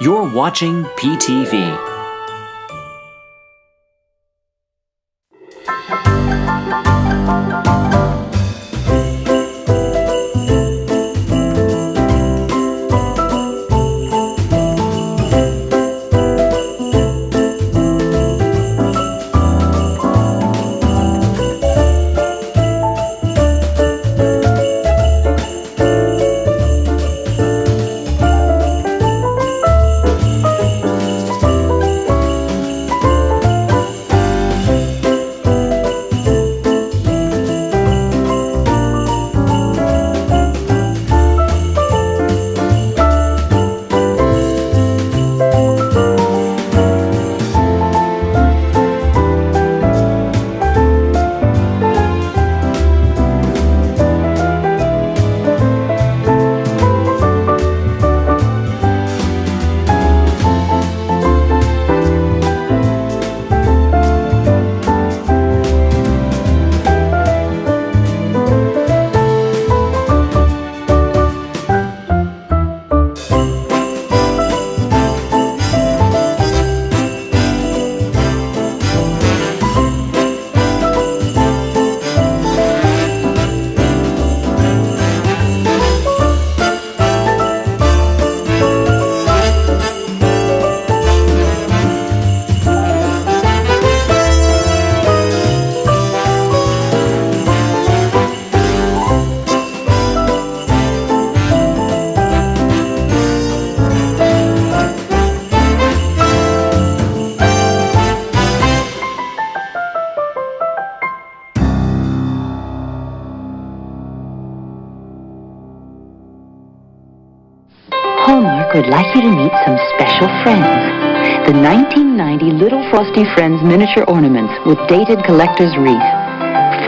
You're watching PTV. Hallmark would like you to meet some special friends. The 1990 Little Frosty Friends miniature ornaments with dated collector's wreath.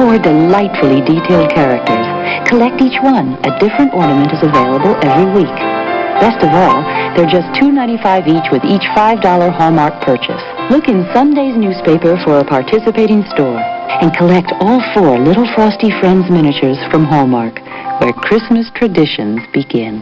4 delightfully detailed characters. Collect each one. A different ornament is available every week. Best of all, they're just $2.95 each with each $5 Hallmark purchase. Look in Sunday's newspaper for a participating store and collect all 4 Little Frosty Friends miniatures from Hallmark, where Christmas traditions begin.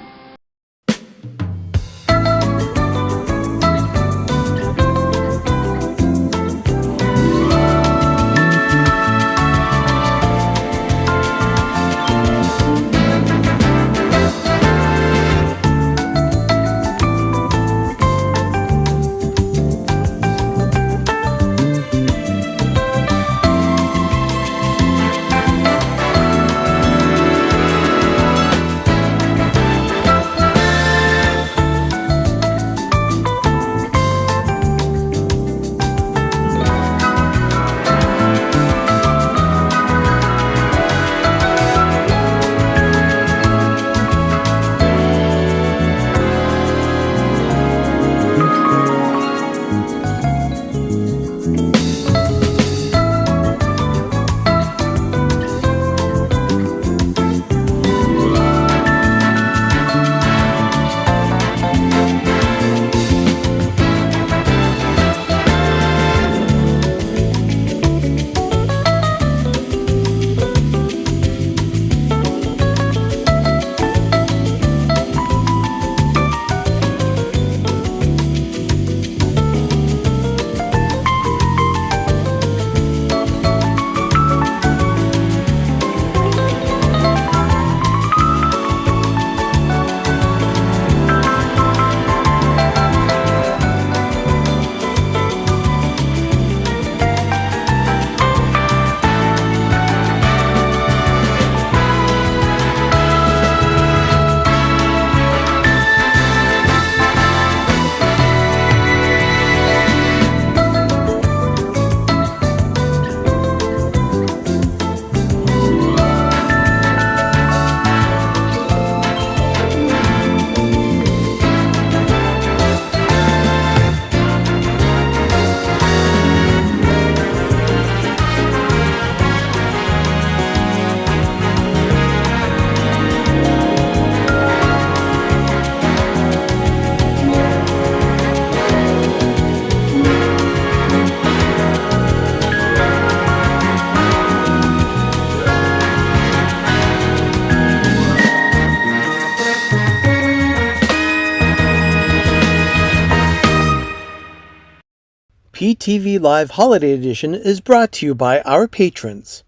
PTV Live Holiday Edition is brought to you by our patrons.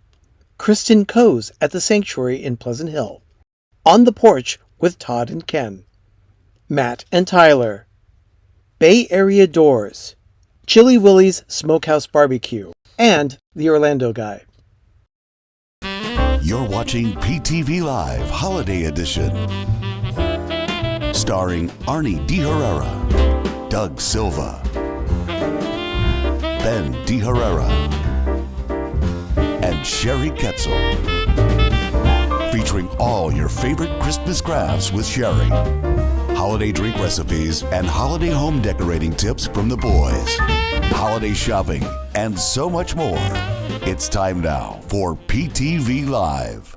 Kristen Coes at the Sanctuary in Pleasant Hill. On the Porch with Todd and Ken. Matt and Tyler. Bay Area Doors. Chili Willie's Smokehouse Barbecue. And The Orlando Guy. You're watching PTV Live Holiday Edition. Starring Arnie D. Herrera, Doug Silva, Ben D. Herrera, and Sherry Ketzel. Featuring all your favorite Christmas crafts with Sherry, holiday drink recipes, and holiday home decorating tips from the boys, holiday shopping, and so much more. It's time now for PTV Live.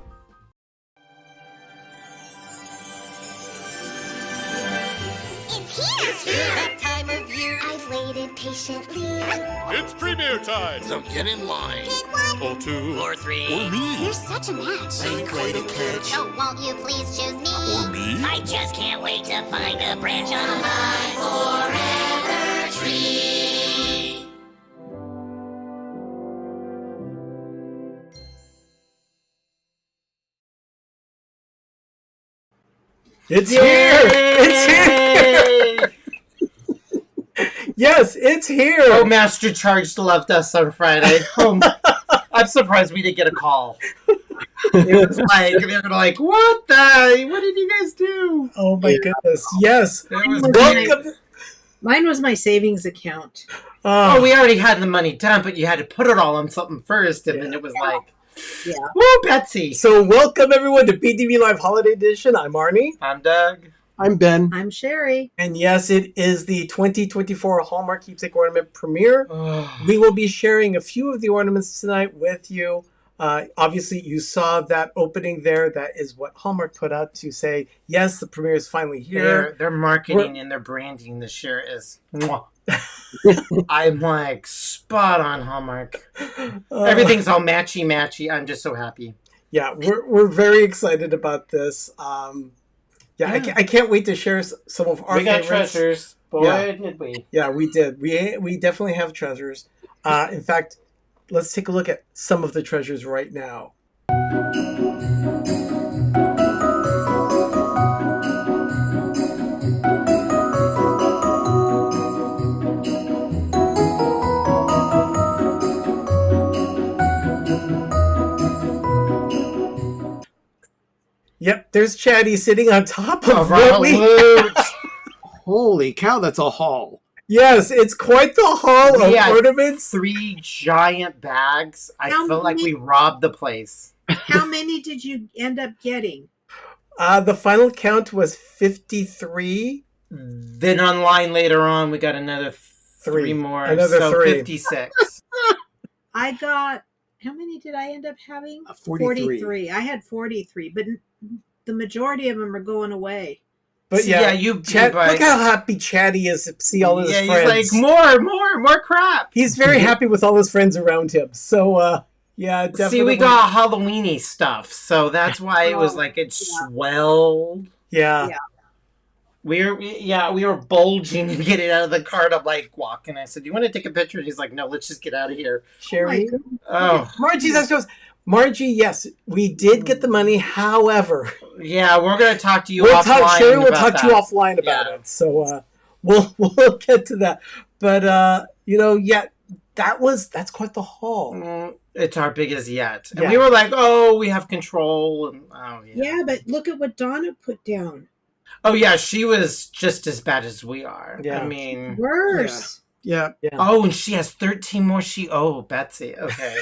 It's here! That time of year I've waited patiently. It's premiere time! So get in line. Pick one, Or two. Or three. Or me. You're such a match. Ain't quite a catch. Oh, won't you please choose me? Or me. I just can't wait to find a branch on my forever tree. It's here! It's here! Yes, it's here! Oh, Master Charged left us on Friday. Oh, I'm surprised we didn't get a call. It was like, they were like, what did you guys do? Oh my goodness, yes! It was Welcome! Mine was my savings account. Oh, we already had the money done, but you had to put it all on something first, and then it was like, Yeah. woo, Betsy. So welcome everyone to PTV Live Holiday Edition. I'm Arnie. I'm Doug. I'm Ben. I'm Sherry. And yes, it is the 2024 Hallmark Keepsake Ornament premiere. We will be sharing a few of the ornaments tonight with you. Obviously, you saw that opening there. That is what Hallmark put out to say, yes, the premiere is finally here. Their marketing and their branding this year is mwah. I'm like spot on Hallmark. Everything's all matchy. I'm just so happy. Yeah, we're very excited about this. I can't wait to share some of our we got favorites. treasures. Boy, did we. Yeah, we did. We definitely have treasures. In fact, let's take a look at some of the treasures right now. Yep, there's Chatty sitting on top of what we... Holy cow, that's a haul. Yes, it's quite the haul of had ornaments. 3 giant bags. I How felt like many- we robbed the place. How many did you end up getting? The final count was 53. Then online later on, we got another 3 more. Another so 3. 56. I got, how many did I end up having? 43. I had 43, but the majority of them are going away. But See, yeah, you Chat, but- look how happy Chatty is to see all his friends. He's like, more crap. He's very happy with all his friends around him. So, yeah, definitely. See, we got Halloweeny stuff, so that's why it was like it swelled. Yeah. We were bulging to get it out of the cart. I'm like walking. I said, "Do you want to take a picture?" And he's like, "No, let's just get out of here." Sherry? Oh, Margie's asking us. Margie, yes, we did get the money. However, yeah, we're gonna talk to you offline. Sherry will about talk to you that. offline about it. So we'll get to that. But that's quite the haul. It's our biggest yet. And Yeah. we were like, "Oh, we have control." And Yeah, but look at what Donna put down. Oh yeah, she was just as bad as we are. Yeah. I mean, Worse. Yeah. oh, and she has 13 more. Betsy. Okay.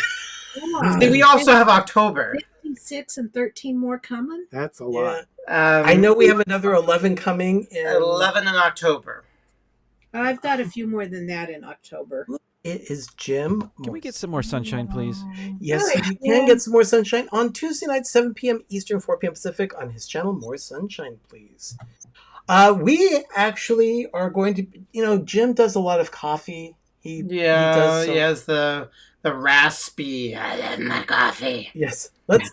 Yeah. See, we also have October. 56 and 13 more coming? That's a Yeah. lot. I know we have another 11 coming. 11 in October. I've got a few more than that in October. It is Jim. Can we get some more sunshine, please? Yes, All right, you Jim. can get some more sunshine on Tuesday night, 7 p.m. Eastern, 4 p.m. Pacific on his channel, More Sunshine, Please. We actually are going to, Jim does a lot of coffee. He does some- he has the raspy. I love my coffee. Yes. Let's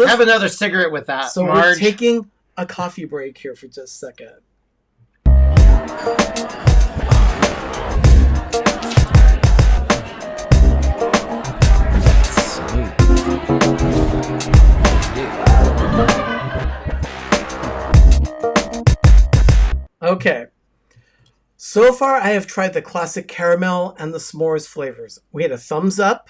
Have another cigarette with that. So we're Marge. taking a coffee break here for just a second. So far, I have tried the classic caramel and the s'mores flavors. We had a thumbs up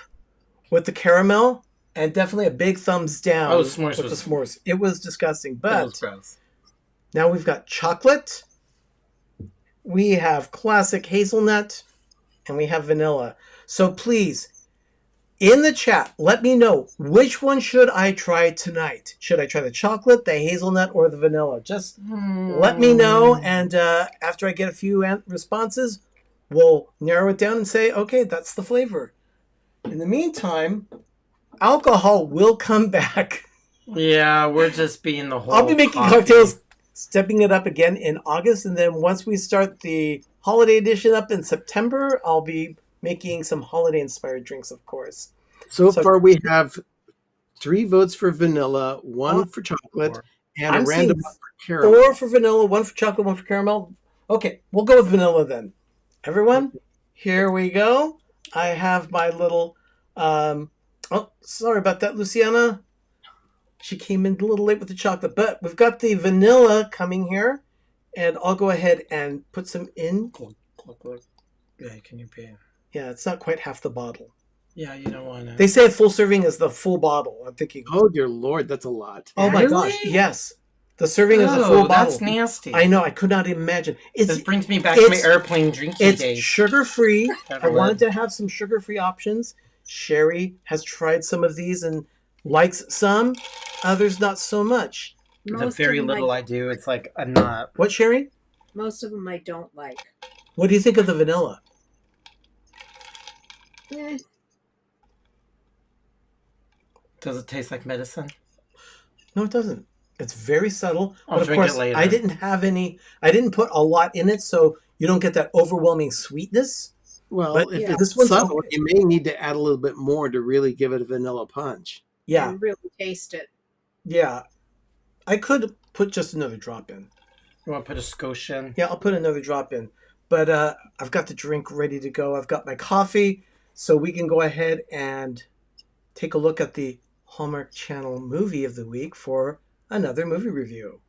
with the caramel and definitely a big thumbs down with the s'mores. It was disgusting, but now we've got chocolate, we have classic hazelnut, and we have vanilla. So please, in the chat, let me know, which one should I try tonight? Should I try the chocolate, the hazelnut, or the vanilla? Just let me know, and after I get a few responses, we'll narrow it down and say, okay, that's the flavor. In the meantime, alcohol will come back. Yeah, we're just being the whole I'll be making cocktails, stepping it up again in August, and then once we start the holiday edition up in September, I'll be making some holiday-inspired drinks, of course. So far, we have 3 votes for vanilla, 1 for chocolate, and a random for caramel. 4 for vanilla, 1 for chocolate, 1 for caramel. Okay, we'll go with vanilla then. Everyone, here we go. I have my little... oh, sorry about that, Luciana. She came in a little late with the chocolate, but we've got the vanilla coming here, and I'll go ahead and put some in. Yeah, can you pay? Yeah, it's not quite half the bottle. Yeah, you don't want to. They say a full serving is the full bottle. I'm thinking, oh dear Lord, that's a lot. Oh my gosh, yes. The serving is a full bottle. That's nasty. I know, I could not imagine. This brings me back to my airplane drinking days. It's sugar-free. I wanted to have some sugar-free options. Sherry has tried some of these and likes some. Others not so much. The very little I do, it's like a nut. What, Sherry? Most of them I don't like. What do you think of the vanilla? Does it taste like medicine? No, it doesn't. It's very subtle. I'll but of drink course, it later. I didn't put a lot in it, so you don't get that overwhelming sweetness. Well, but if this it's one's subtle, okay. you may need to add a little bit more to really give it a vanilla punch. Yeah. And really taste it. Yeah. I could put just another drop in. You want to put a skosh in? Yeah, I'll put another drop in. But I've got the drink ready to go. I've got my coffee, so we can go ahead and take a look at the Hallmark Channel movie of the week for another movie review.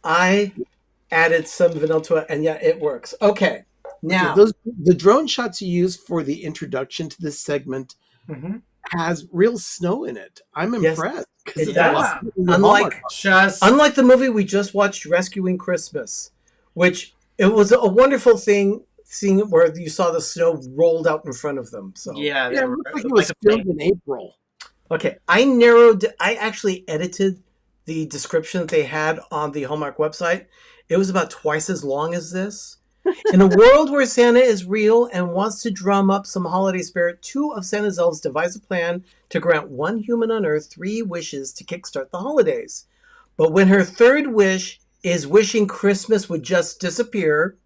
I added some vanilla to it, and yeah, it works. Okay, now the drone shots you used for the introduction to this segment has real snow in it. I'm impressed. It does. Unlike the movie we just watched, Rescuing Christmas, which it was a wonderful thing seeing it where you saw the snow rolled out in front of them. So yeah, it looked like it was filmed in April. Okay, I actually edited the description that they had on the Hallmark website. It was about twice as long as this. In a world where Santa is real and wants to drum up some holiday spirit, 2 of Santa's elves devise a plan to grant one human on Earth 3 wishes to kickstart the holidays. But when her 3rd wish is wishing Christmas would just disappear,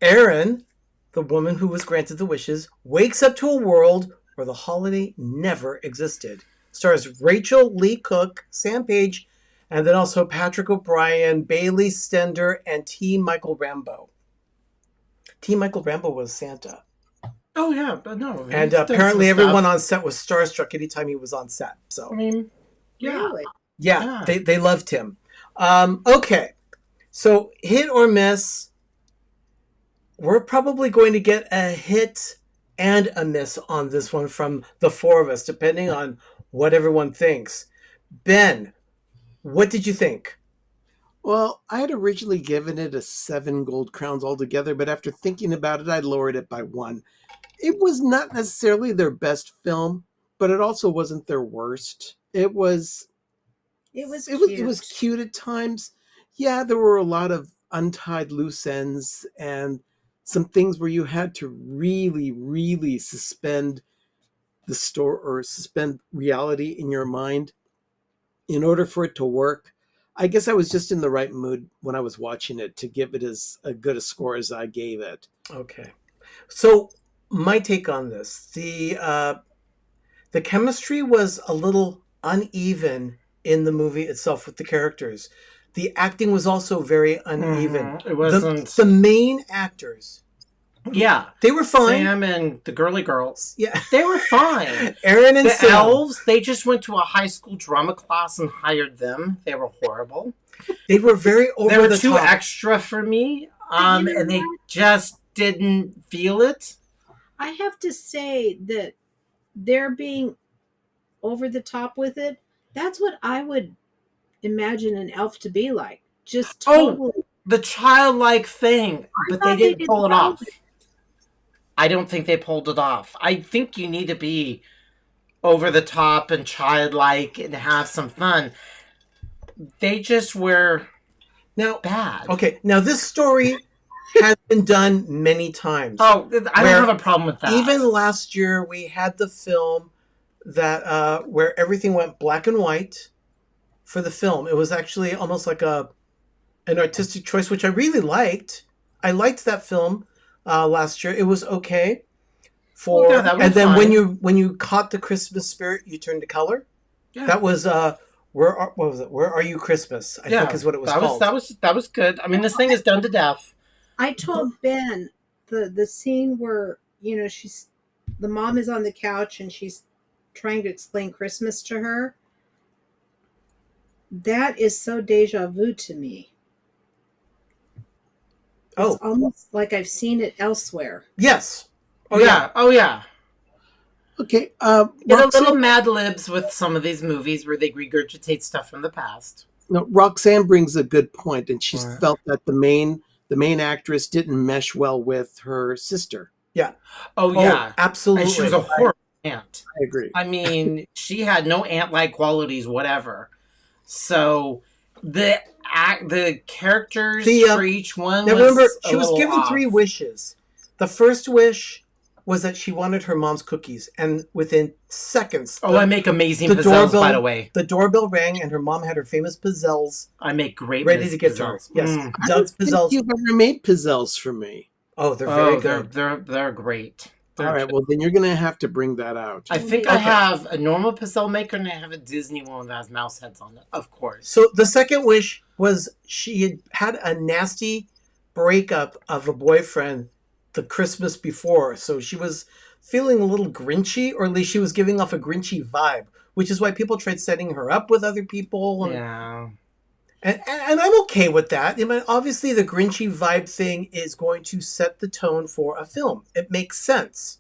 Erin, the woman who was granted the wishes, wakes up to a world where the holiday never existed. Stars Rachel Lee Cook, Sam Page, and then also Patrick O'Brien, Bailey Stender, and T. Michael Rambo. T. Michael Rambo was Santa. Oh, yeah, but no. And apparently everyone on set was starstruck anytime he was on set. So I mean, yeah. Really? Yeah, they loved him. Okay, so hit or miss. We're probably going to get a hit and a miss on this one from the 4 of us, depending on what everyone thinks. Ben, what did you think? Well, I had originally given it a 7 gold crowns altogether, but after thinking about it, I lowered it by 1. It was not necessarily their best film, but it also wasn't their worst. It was cute at times. Yeah, there were a lot of untied loose ends and some things where you had to really, really suspend the story or suspend reality in your mind in order for it to work. I guess I was just in the right mood when I was watching it to give it as a good a score as I gave it. Okay. So my take on this, the chemistry was a little uneven in the movie itself with the characters. The acting was also very uneven. It wasn't. The main actors, Yeah. they were fine. Sam and the girly girls. Yeah. They were fine. Aaron and The Sam. elves, they just went to a high school drama class and hired them. They were horrible. They were very over They were the too top. extra for me. And they just didn't feel it. I have to say that they're being over the top with it. That's what I would imagine an elf to be like. Just totally. The childlike thing. But they thought they didn't did pull it well off. I don't think they pulled it off. I think you need to be over the top and childlike and have some fun. They just were bad. Okay, now this story has been done many times. Oh, I don't have a problem with that. Even last year, we had the film that where everything went black and white for the film. It was actually almost like an artistic choice, which I really liked. I liked that film last year. It was okay. That was and then fine. when you caught the Christmas spirit, you turned to color. Yeah. That was what was it? Where Are You Christmas? I think is what it was called. That was good. I mean, this thing is done to death. I told Ben the scene where, the mom is on the couch and she's trying to explain Christmas to her. That is so deja vu to me. Oh. It's almost like I've seen it elsewhere. Yes. Oh yeah. Okay. Get a Roxanne, little Mad Libs with some of these movies where they regurgitate stuff from the past. no, Roxanne brings a good point, and she's Right. felt that the main actress didn't mesh well with her sister. Yeah. Oh yeah, absolutely. and she was a horrible aunt. I agree. I mean, she had no ant-like qualities, whatever. So the characters for each one. Now was remember, a she was little given off. 3 wishes. The first wish was that she wanted her mom's cookies, and within seconds, I make amazing the pizzelles, doorbell, by the way. The doorbell rang, and her mom had her famous pizzelles I make great ready to get pizzelles. through. Yes, Mm. I Doug's don't think pizzelles. you've ever made pizzelles for me. Oh, they're very They're good. they're great. All right, well then you're gonna have to bring that out. I think I have a normal pizzelle maker and I have a Disney one that has mouse heads on it. Of course. So the second wish was she had a nasty breakup of a boyfriend the Christmas before, so she was feeling a little grinchy, or at least she was giving off a grinchy vibe, which is why people tried setting her up with other people. And, Yeah. and I'm okay with that. I mean, obviously, the grinchy vibe thing is going to set the tone for a film. It makes sense.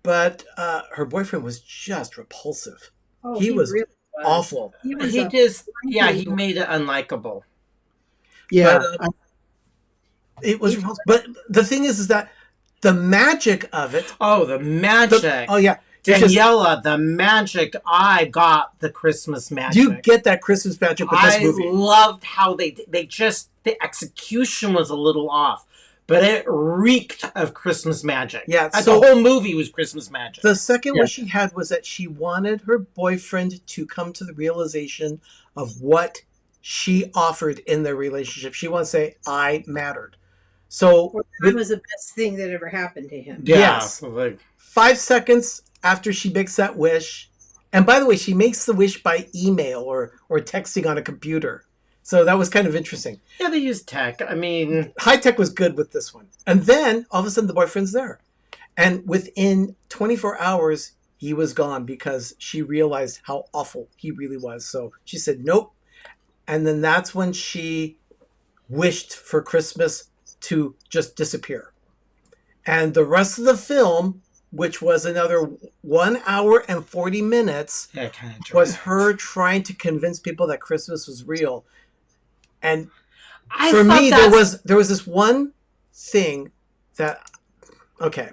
But her boyfriend was just repulsive. Oh, he was really awful. He was He a- just he made it unlikable. Yeah, But, it was repulsive. But the thing is that the magic of it. Oh, the magic. Oh yeah, it's just- Daniela, the magic. I got the Christmas magic. you get that Christmas magic with this I movie. loved how they just the execution was a little off, but it reeked of Christmas magic. Yeah, the so- whole movie was Christmas magic. The second wish she had was that she wanted her boyfriend to come to the realization of what she offered in their relationship. She wants to say, I mattered. So, That was the best thing that ever happened to him. yes. like, 5 seconds after she makes that wish, and by the way, she makes the wish by email or texting on a computer. So that was kind of interesting. yeah, they used tech. I mean, High tech was good with this one. And then all of a sudden the boyfriend's there. And within 24 hours, he was gone because she realized how awful he really was. So she said, nope. And then that's when she wished for Christmas to just disappear. And the rest of the film, which was another 1 hour and 40 minutes, yeah, kind of was her trying to convince people that Christmas was real. And I for thought me, that's- there was this one thing that, okay,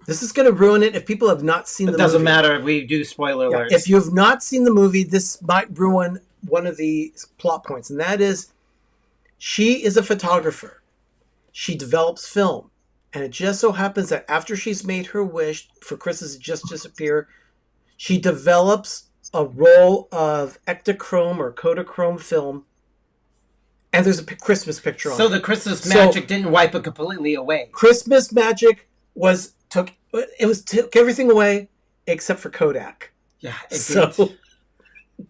this is going to ruin it if people have not seen the It movie. doesn't matter. We do spoiler Yeah, alerts. if you have not seen the movie, this might ruin one of the plot points, and that is she is a photographer. She develops film. And it just so happens that after she's made her wish for Christmas to just disappear, she develops a roll of Ektachrome or Kodachrome film, and there's a Christmas picture on it. so the Christmas So- magic didn't wipe it completely away. Christmas magic took everything away except for Kodak. Yeah, it So did.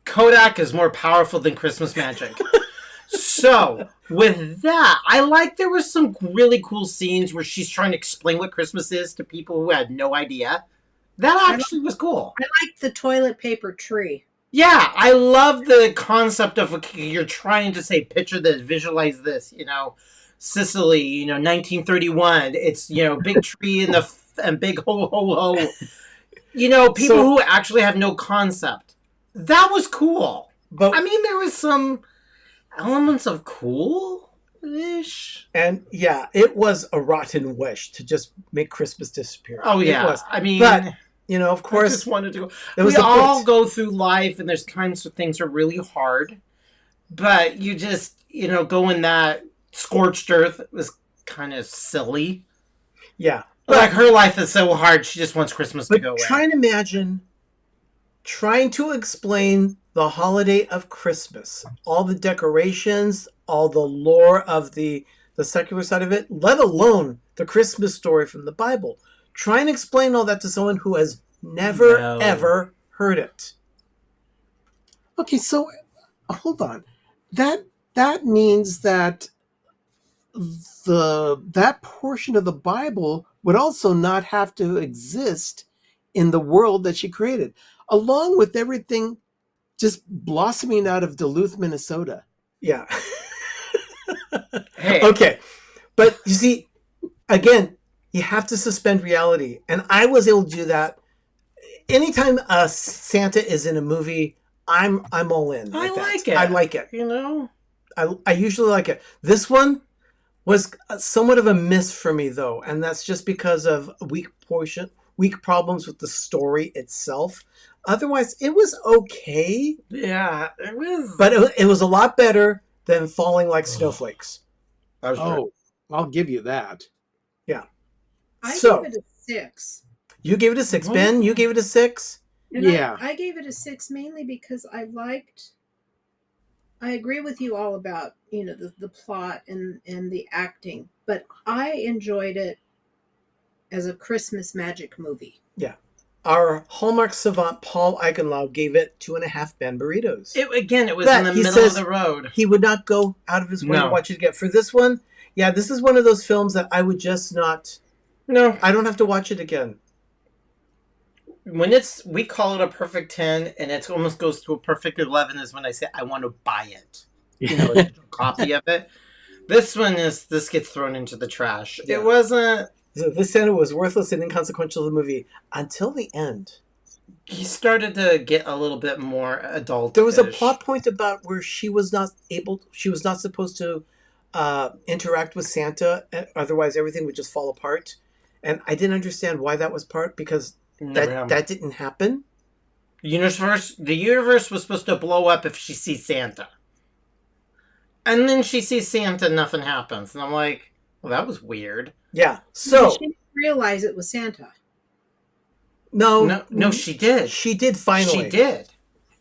Kodak is more powerful than Christmas magic. So, with that, I like there was some really cool scenes where she's trying to explain what Christmas is to people who had no idea. That actually was cool. I like the toilet paper tree. Yeah, I love the concept of you're trying to say, picture this, visualize this, Sicily, 1931. It's, big tree and big ho, ho, ho. People who actually have no concept. That was cool. But I mean, there was some elements of cool-ish. And yeah, it was a rotten wish to just make Christmas disappear. Oh, yeah. It was. I mean... But, of course... I just wanted to go... We all go through life, and there's times when things are really hard. But you just, go in that scorched earth was kind of silly. Yeah. But, like, her life is so hard, she just wants Christmas to go away. Try and imagine trying to explain the holiday of Christmas, all the decorations, all the lore of the secular side of it, let alone the Christmas story from the Bible. Try and explain all that to someone who has never, ever heard it. Okay, so hold on. That means that that portion of the Bible would also not have to exist in the world that she created, along with everything just blossoming out of Duluth, Minnesota. Yeah. Hey. Okay. But you see, again, you have to suspend reality. And I was able to do that. Anytime Santa is in a movie, I'm all in. I like it. I like it. I usually like it. This one was somewhat of a miss for me, though. And that's just because of weak problems with the story itself. Otherwise, it was okay. Yeah, it was. But it was a lot better than falling like snowflakes. Oh, I'll give you that. Yeah. I gave it a 6. You gave it a 6, Ben? You gave it a 6? And yeah. I gave it a 6 mainly because I agree with you all about, the plot and the acting, but I enjoyed it as a Christmas magic movie. Yeah. Our Hallmark savant, Paul Eichenlaub, gave it 2.5 Ben burritos. It was in the middle of the road. He would not go out of his way to watch it again. For this one, this is one of those films that I would just not... No. I don't have to watch it again. When we call it a perfect 10, and it almost goes to a perfect 11 is when I say I want to buy it. A copy of it. This gets thrown into the trash. Yeah. It wasn't... So this Santa was worthless and inconsequential to the movie until the end. He started to get a little bit more adult. There was a plot point about where she was not supposed to interact with Santa, otherwise everything would just fall apart. And I didn't understand why that was because that didn't happen. The universe was supposed to blow up if she sees Santa. And then she sees Santa and nothing happens. And I'm like, well, that was weird. Yeah. So she didn't realize it was Santa. No, she did. She did finally. She did.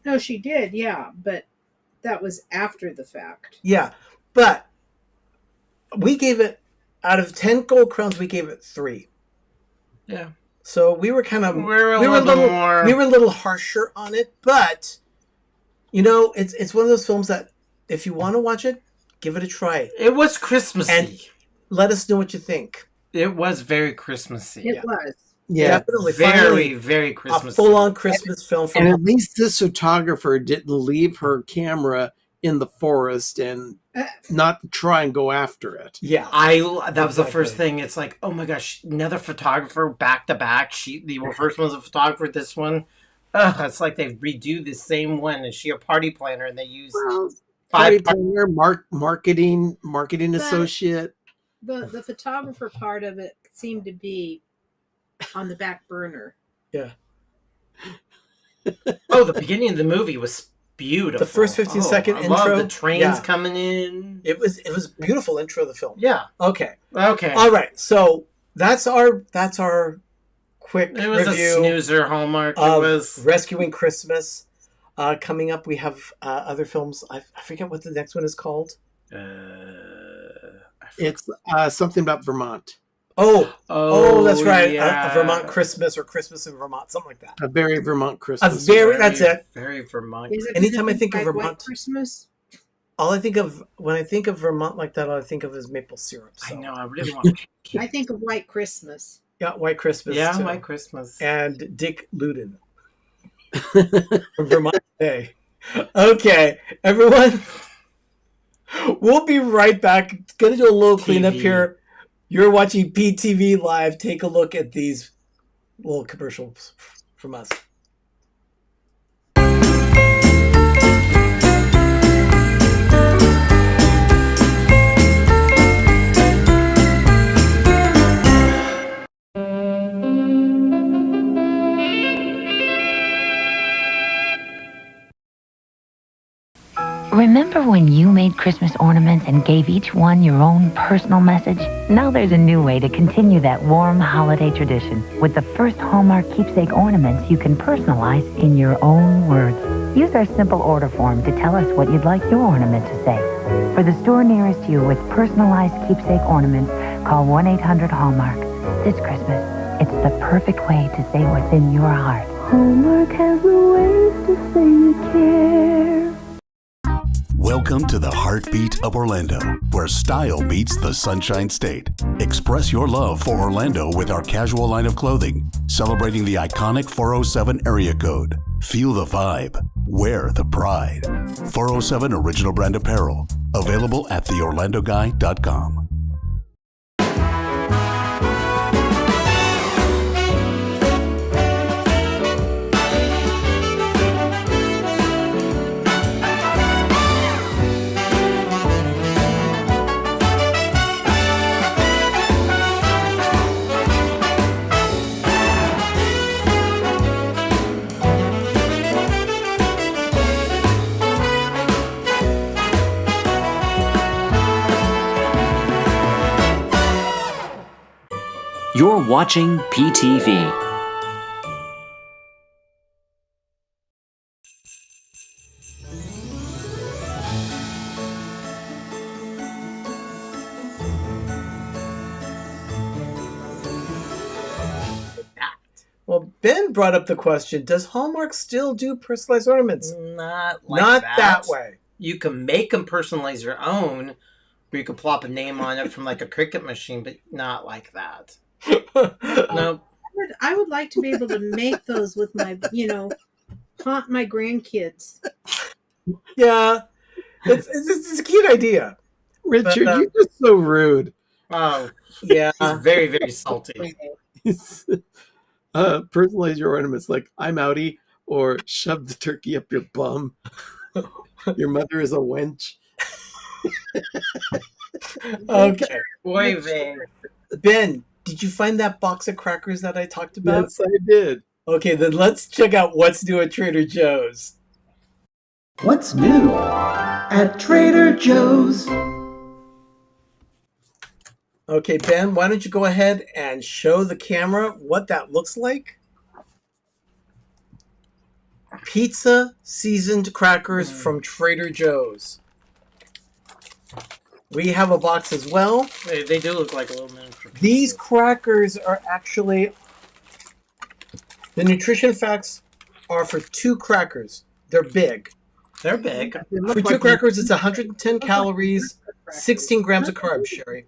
No, she did, yeah, but that was after the fact. Yeah, but we gave it, out of 10 gold crowns, we gave it 3. Yeah. So we were kind of... We were a little harsher on it, but, it's one of those films that if you want to watch it, give it a try. It was Christmassy. And let us know what you think. It was very Christmassy. It was. Yeah, definitely. Very, very Christmassy. A full-on Christmas film. And at least this photographer didn't leave her camera in the forest and not try and go after it. Yeah. That was the first thing. It's like, oh my gosh, another photographer back to back. The first one was a photographer, this one. It's like they redo the same one. Is she a party planner and they use... Party planner, marketing associate. The photographer part of it seemed to be on the back burner. Yeah. The beginning of the movie was beautiful. The first 15-second intro. I love the trains coming in. It was a beautiful intro of the film. Yeah. Okay. All right. So that's our quick review. It was a snoozer, Hallmark. It was Rescuing Christmas. Coming up, we have other films. I forget what the next one is called. It's something about Vermont. Oh, that's right. yeah. A Vermont Christmas or Christmas in Vermont, something like that. A very Vermont A Christmas. that's it. Very Vermont. Is it Anytime I because think of it's like White Vermont, Christmas? all I think of when I think of Vermont like that, all I think of is maple syrup. I So. know. I really want. I think of White Christmas. Yeah, White Christmas. Yeah, too. White Christmas. And Dick Luden from Vermont Day. Okay, everyone. We'll be right back. Gonna do a little cleanup here. You're watching PTV Live. Take a look at these little commercials from us. Remember when you made Christmas ornaments and gave each one your own personal message? Now there's a new way to continue that warm holiday tradition with the first Hallmark Keepsake Ornaments you can personalize in your own words. Use our simple order form to tell us what you'd like your ornament to say. For the store nearest you with personalized keepsake ornaments, call 1-800-HALLMARK. This Christmas, it's the perfect way to say what's in your heart. Hallmark has the ways to say you care. Welcome to the heartbeat of Orlando, where style meets the Sunshine State. Express your love for Orlando with our casual line of clothing, celebrating the iconic 407 area code. Feel the vibe. Wear the pride. 407 Original Brand Apparel. Available at theorlandoguy.com. You're watching PTV. Well, Ben brought up the question, does Hallmark still do personalized ornaments? Not like Not that. that way. You can make them personalize your own, where you can plop a name on it from like a Cricut machine, but not like that. No. I would like to be able to make those with my, haunt my grandkids. Yeah. It's a cute idea. Richard, you're just so rude. Oh, yeah. He's very, very salty. Personalize your ornaments like I'm outie or shove the turkey up your bum. Your mother is a wench. Okay. Boy, vague. Ben, did you find that box of crackers that I talked about? Yes, I did. Okay, then let's check out what's new at Trader Joe's. What's new at Trader Joe's? Okay, Ben, why don't you go ahead and show the camera what that looks like? Pizza seasoned crackers from Trader Joe's. We have a box as well. They do look like a little miniature. These crackers are actually, the nutrition facts are for 2 crackers. They're big. They're big. For 2 crackers, it's 110 calories, 16 grams of carbs, Sherry.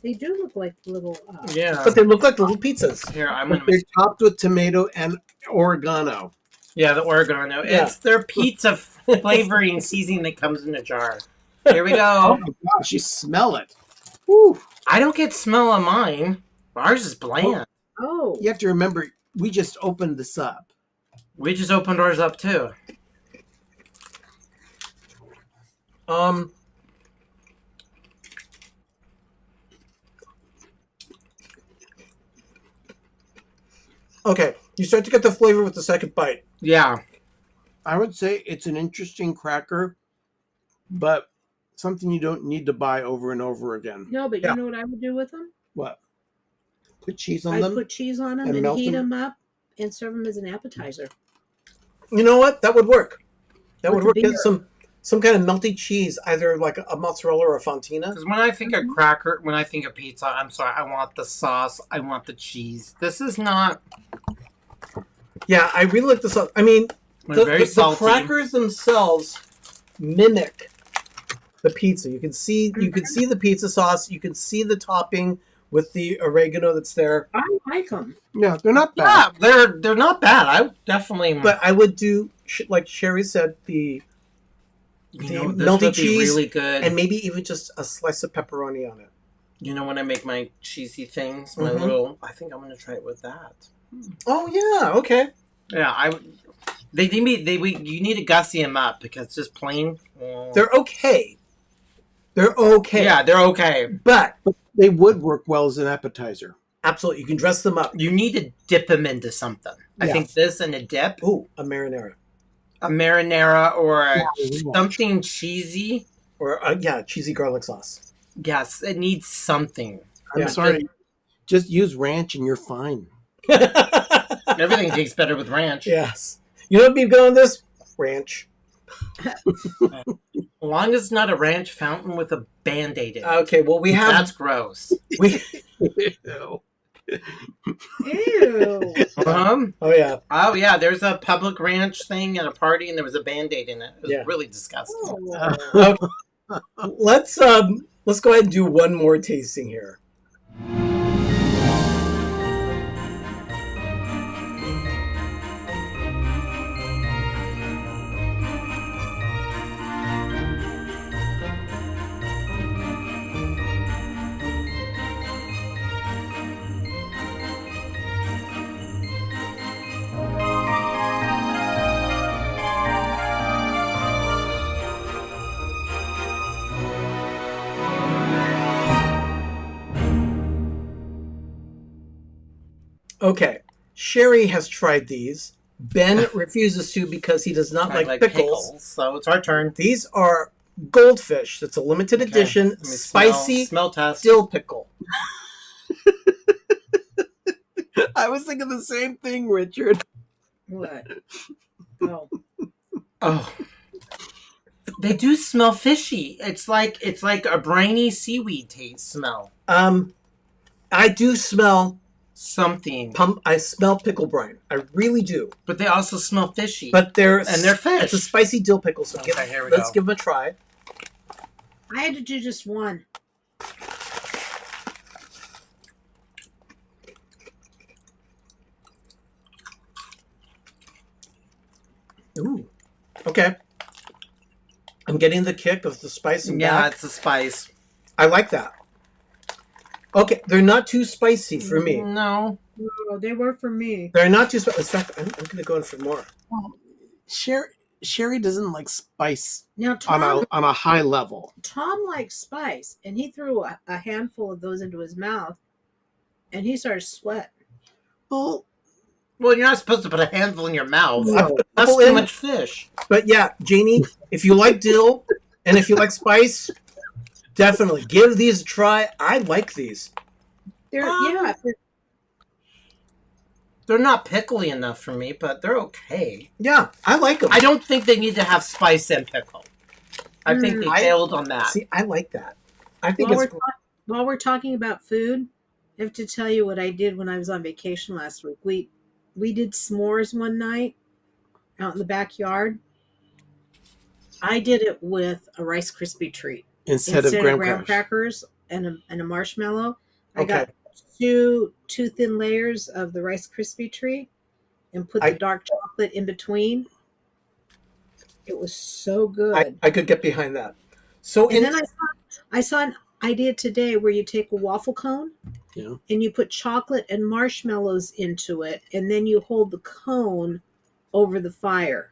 They do look like little. Yeah. But they look like little pizzas. Here, I'm But gonna. they're topped with tomato and oregano. Yeah, the oregano. Yeah. It's their pizza flavoring seasoning that comes in a jar. Here we go. Oh my gosh, you smell it. Woo. I don't get smell on mine. Ours is bland. Oh. You have to remember, we just opened this up. We just opened ours up too. Okay, you start to get the flavor with the second bite. Yeah. I would say it's an interesting cracker, but something you don't need to buy over and over again. No, but Yeah. you know what I would do with them? What? Put cheese on I'd them? put cheese on them and and melt heat them? them up and serve them as an appetizer. You know what? That would work. That With would the work. Get beer. some some kind of melty cheese, either like a mozzarella or a fontina. Because when I think of cracker, when I think of pizza, I'm sorry, I want the sauce, I want the cheese. This is not. Yeah, I really like the sauce. I mean, the crackers themselves mimic the pizza. You can see the pizza sauce. You can see the topping with the oregano that's there. I like them. Yeah, they're not bad. Yeah, they're not bad. I definitely. But I would do, like Sherry said, the melty cheese, really good, and maybe even just a slice of pepperoni on it. You know, when I make my cheesy things, my little. I think I'm going to try it with that. Oh yeah, okay. Yeah, you need to gussy them up because just plain. They're okay. They're okay. Yeah, they're okay. But they would work well as an appetizer. Absolutely. You can dress them up. You need to dip them into something. Yeah. I think this and a dip. Ooh, a marinara. A marinara or something cheesy. Or, cheesy garlic sauce. Yes, it needs something. I'm sorry. Just use ranch and you're fine. Everything tastes better with ranch. Yes. You know what would be good on this? Ranch. As long as it's not a ranch fountain with a Band-Aid in it. Okay, well, we have... That's gross. Ew. Ew. Oh, yeah. Oh, yeah. There's a public ranch thing at a party, and there was a Band-Aid in it. It was really disgusting. Okay. Let's go ahead and do one more tasting here. Okay, Sherry has tried these. Ben refuses to because he does not like pickles. So it's our turn. These are goldfish. That's a limited edition spicy smell test. dill pickle. I was thinking the same thing, Richard. What? Oh. They do smell fishy. It's like a briny seaweed taste smell. I do smell something. I smell pickle brine. I really do. But they also smell fishy. But they're fish. It's a spicy dill pickle. So here we let's go. give them a try. I had to do just one. Ooh. Okay. I'm getting the kick of the spice and back. It's the spice. I like that. Okay, they're not too spicy for me. No, they were for me. They're not too spicy. In fact, I'm going to go in for more. Sherry doesn't like spice now, Tom, on a high level. Tom likes spice, and he threw a handful of those into his mouth, and he started sweating. Well, you're not supposed to put a handful in your mouth. No. That's too much fish. But yeah, Janie, if you like dill and if you like spice, definitely give these a try. I like these. They're not pickly enough for me, but they're okay. Yeah, I like them. I don't think they need to have spice and pickle. I think they failed on that. See, I like that. I think while we're talking about food, I have to tell you what I did when I was on vacation last week. We did s'mores one night out in the backyard. I did it with a Rice Krispie treat instead of graham crackers and a marshmallow. I got two thin layers of the Rice Krispie treat and put the dark chocolate in between. It was so good. I could get behind that. Then I saw an idea today where you take a waffle cone and you put chocolate and marshmallows into it, and then you hold the cone over the fire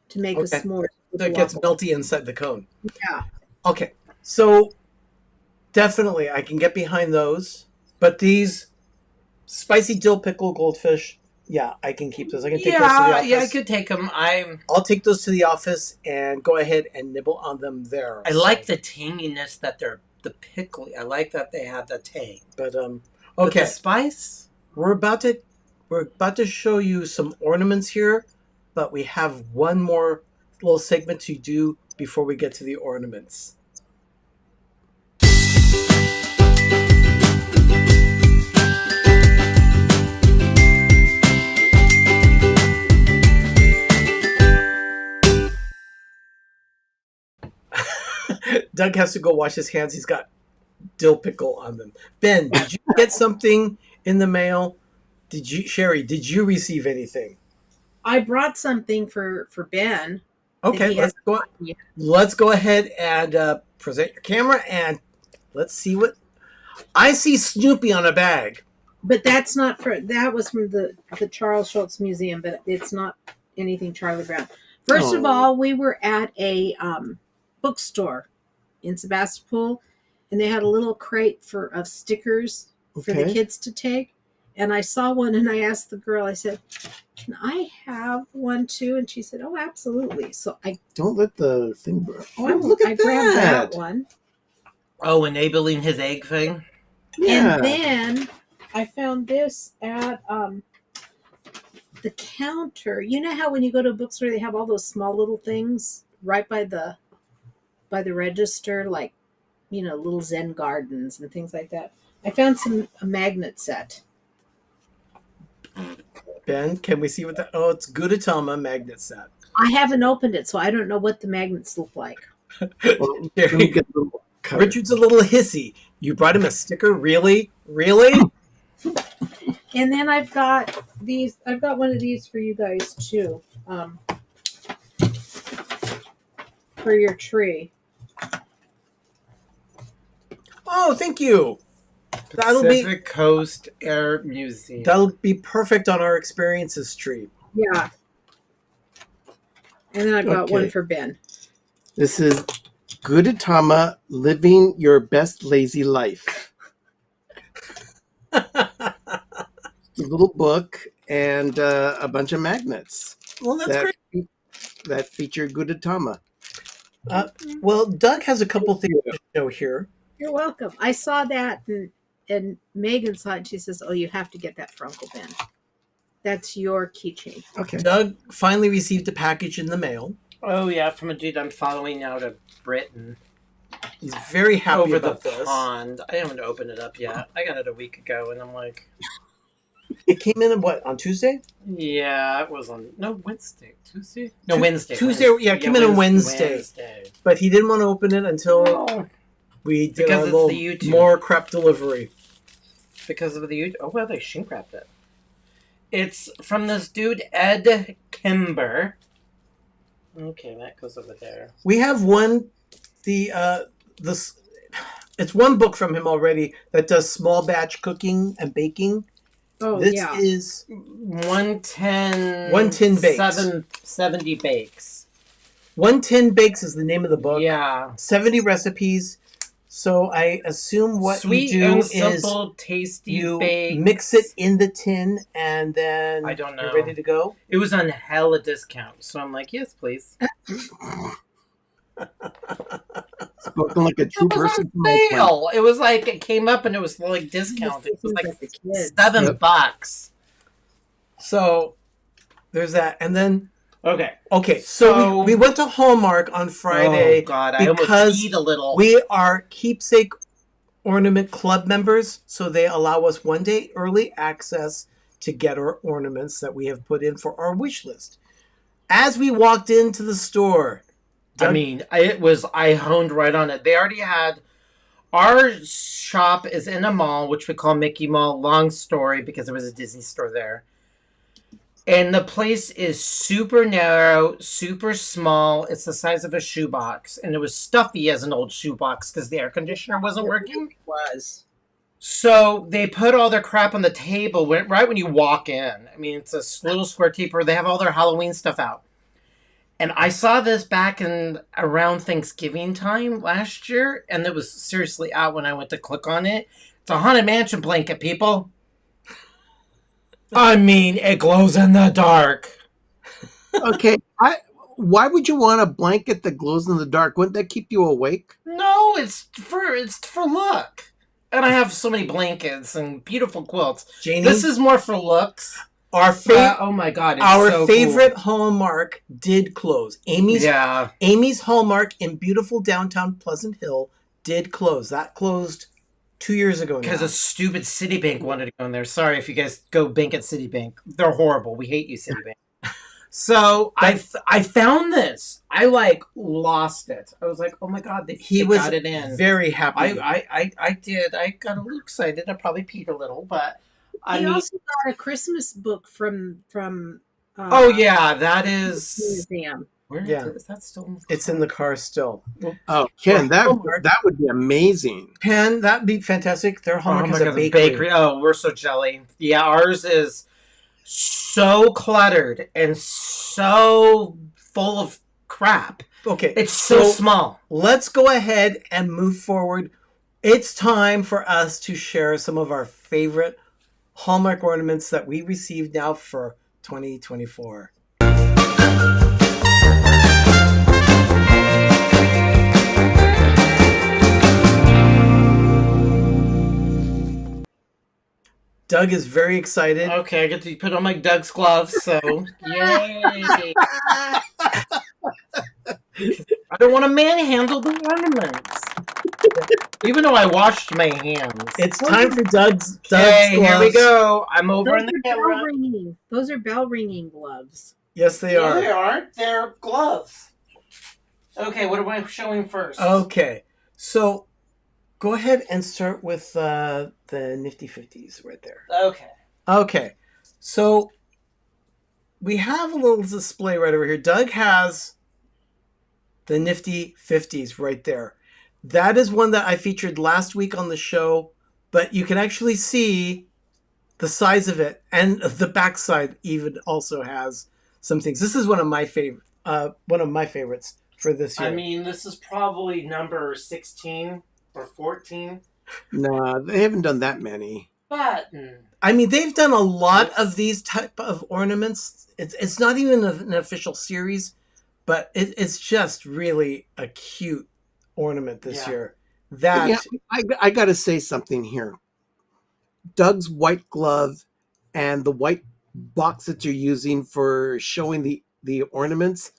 to make a s'more. That gets melty inside the cone. Yeah. Okay. So definitely I can get behind those. But these spicy dill pickle goldfish, I can keep those. I can take those to the office. Yeah, I could take them. I'll take those to the office and go ahead and nibble on them there. I like the tanginess that they're the pickly. I like that they have the tang. But okay, but the spice. We're about to show you some ornaments here, but we have one more little segment to do before we get to the ornaments. Doug has to go wash his hands. He's got dill pickle on them. Ben, did you get something in the mail? Sherry, did you receive anything? I brought something for Ben. Okay, let's go ahead and present your camera, and let's see what I see. Snoopy on a bag, but that was from the Charles Schultz Museum, but it's not anything Charlie Brown. First of all, we were at a bookstore in Sebastopol, and they had a little crate of stickers for the kids to take. And I saw one, and I asked the girl, I said, "Can I have one too?" And she said, "Oh, absolutely." So I don't let the thing burn. Oh, look at I grabbed that one. Oh, enabling his egg thing. Yeah. And then I found this at the counter. You know how when you go to a bookstore, they have all those small little things right by the register, like, you know, little Zen gardens and things like that. I found a magnet set. Ben, can we see what that? Oh, it's Gudetama magnet set. I haven't opened it, so I don't know what the magnets look like. Richard's a little hissy. You brought him a sticker? Really? And then I've got these. I've got one of these for you guys too, for your tree. Oh, thank you. Pacific Coast Air Museum. That'll be perfect on our experiences tree. Yeah. And then I've got one for Ben. This is Gudetama, Living Your Best Lazy Life. A little book and a bunch of magnets. Well, that's great. That feature Gudetama. Well, Doug has a couple things to show here. You're welcome. I saw that, and Megan saw it, and she says, "Oh, you have to get that for Uncle Ben. That's your keychain." Okay. Doug finally received a package in the mail. Oh, yeah, from a dude I'm following out of Britain. He's very happy over about the this. pond. I haven't opened it up yet. I got it a week ago, and I'm like... It came in on Tuesday? Yeah, it was on... No, Wednesday. Tuesday? No, Wednesday. Tuesday, yeah, it came in on Wednesday. But he didn't want to open it until we did a little more crap delivery. Because of the YouTube? Oh, well, they shrink wrapped it. It's from this dude, Ed Kimber. Okay, that goes over there. We have one... It's one book from him already that does small batch cooking and baking. Oh, this yeah. is 110 bakes. 70 bakes. 110 bakes is the name of the book. Yeah. 70 recipes. So I assume what Sweet you do and is simple, tasty you bakes. mix it in the tin and then I don't know. you're ready to go. It was on hella discount, so I'm like, yes, please. Spoken like a true person. Sale. It was like it came up and it was like discounted. It was like $7. So there's that, and then okay. So we went to Hallmark on Friday. Oh God, I almost peed a little. We are Keepsake Ornament Club members, so they allow us 1 day early access to get our ornaments that we have put in for our wish list. As we walked into the store, I honed right on it. They already had, our shop is in a mall, which we call Mickey Mall. Long story, because there was a Disney store there. And the place is super narrow, super small. It's the size of a shoebox. And it was stuffy as an old shoebox because the air conditioner wasn't working. It was. So they put all their crap on the table right when you walk in. I mean, it's a little square table where they have all their Halloween stuff out. And I saw this back in around Thanksgiving time last year, and it was seriously out when I went to click on it. It's a Haunted Mansion blanket, people. I mean, it glows in the dark. Okay, why would you want a blanket that glows in the dark? Wouldn't that keep you awake? No, it's for look. And I have so many blankets and beautiful quilts. Janie? This is more for looks. Oh my god, it's our so favorite cool. Hallmark did close. Amy's Hallmark in beautiful downtown Pleasant Hill did close. That closed 2 years ago now. Because a stupid Citibank wanted to go in there. Sorry if you guys go bank at Citibank. They're horrible. We hate you, Citibank. So I found this. I lost it. I was like, oh my god, they got it in. Very happy. I did. I got a little excited. I probably peed a little, but I also got a Christmas book from oh yeah, that is museum. Where is that still in the car? It's in the car still. Oh, Ken, that would be amazing. Ken, that'd be fantastic. Their Hallmark is a bakery. Oh, we're so jelly. Yeah, ours is so cluttered and so full of crap. Okay. It's so small. Let's go ahead and move forward. It's time for us to share some of our favorite Hallmark ornaments that we received now for 2024. Doug is very excited. Okay, I get to put on my Doug's gloves, so yay! I don't want to manhandle the ornaments. Even though I washed my hands. It's time for Doug's gloves. Here we go. I'm over in the camera. Those are bell ringing gloves. Yes, they are. They are. They're gloves. Okay, what am I showing first? Okay, so go ahead and start with the Nifty 50s right there. Okay, so we have a little display right over here. Doug has the Nifty 50s right there. That is one that I featured last week on the show, but you can actually see the size of it, and the backside even also has some things. This is one of my favorites for this year. I mean, this is probably number 16 or 14. No, they haven't done that many. But I mean, they've done a lot of these type of ornaments. It's not even an official series, but it's just really a cute ornament this year. I got to say something here. Doug's white glove and the white box that you're using for showing the ornaments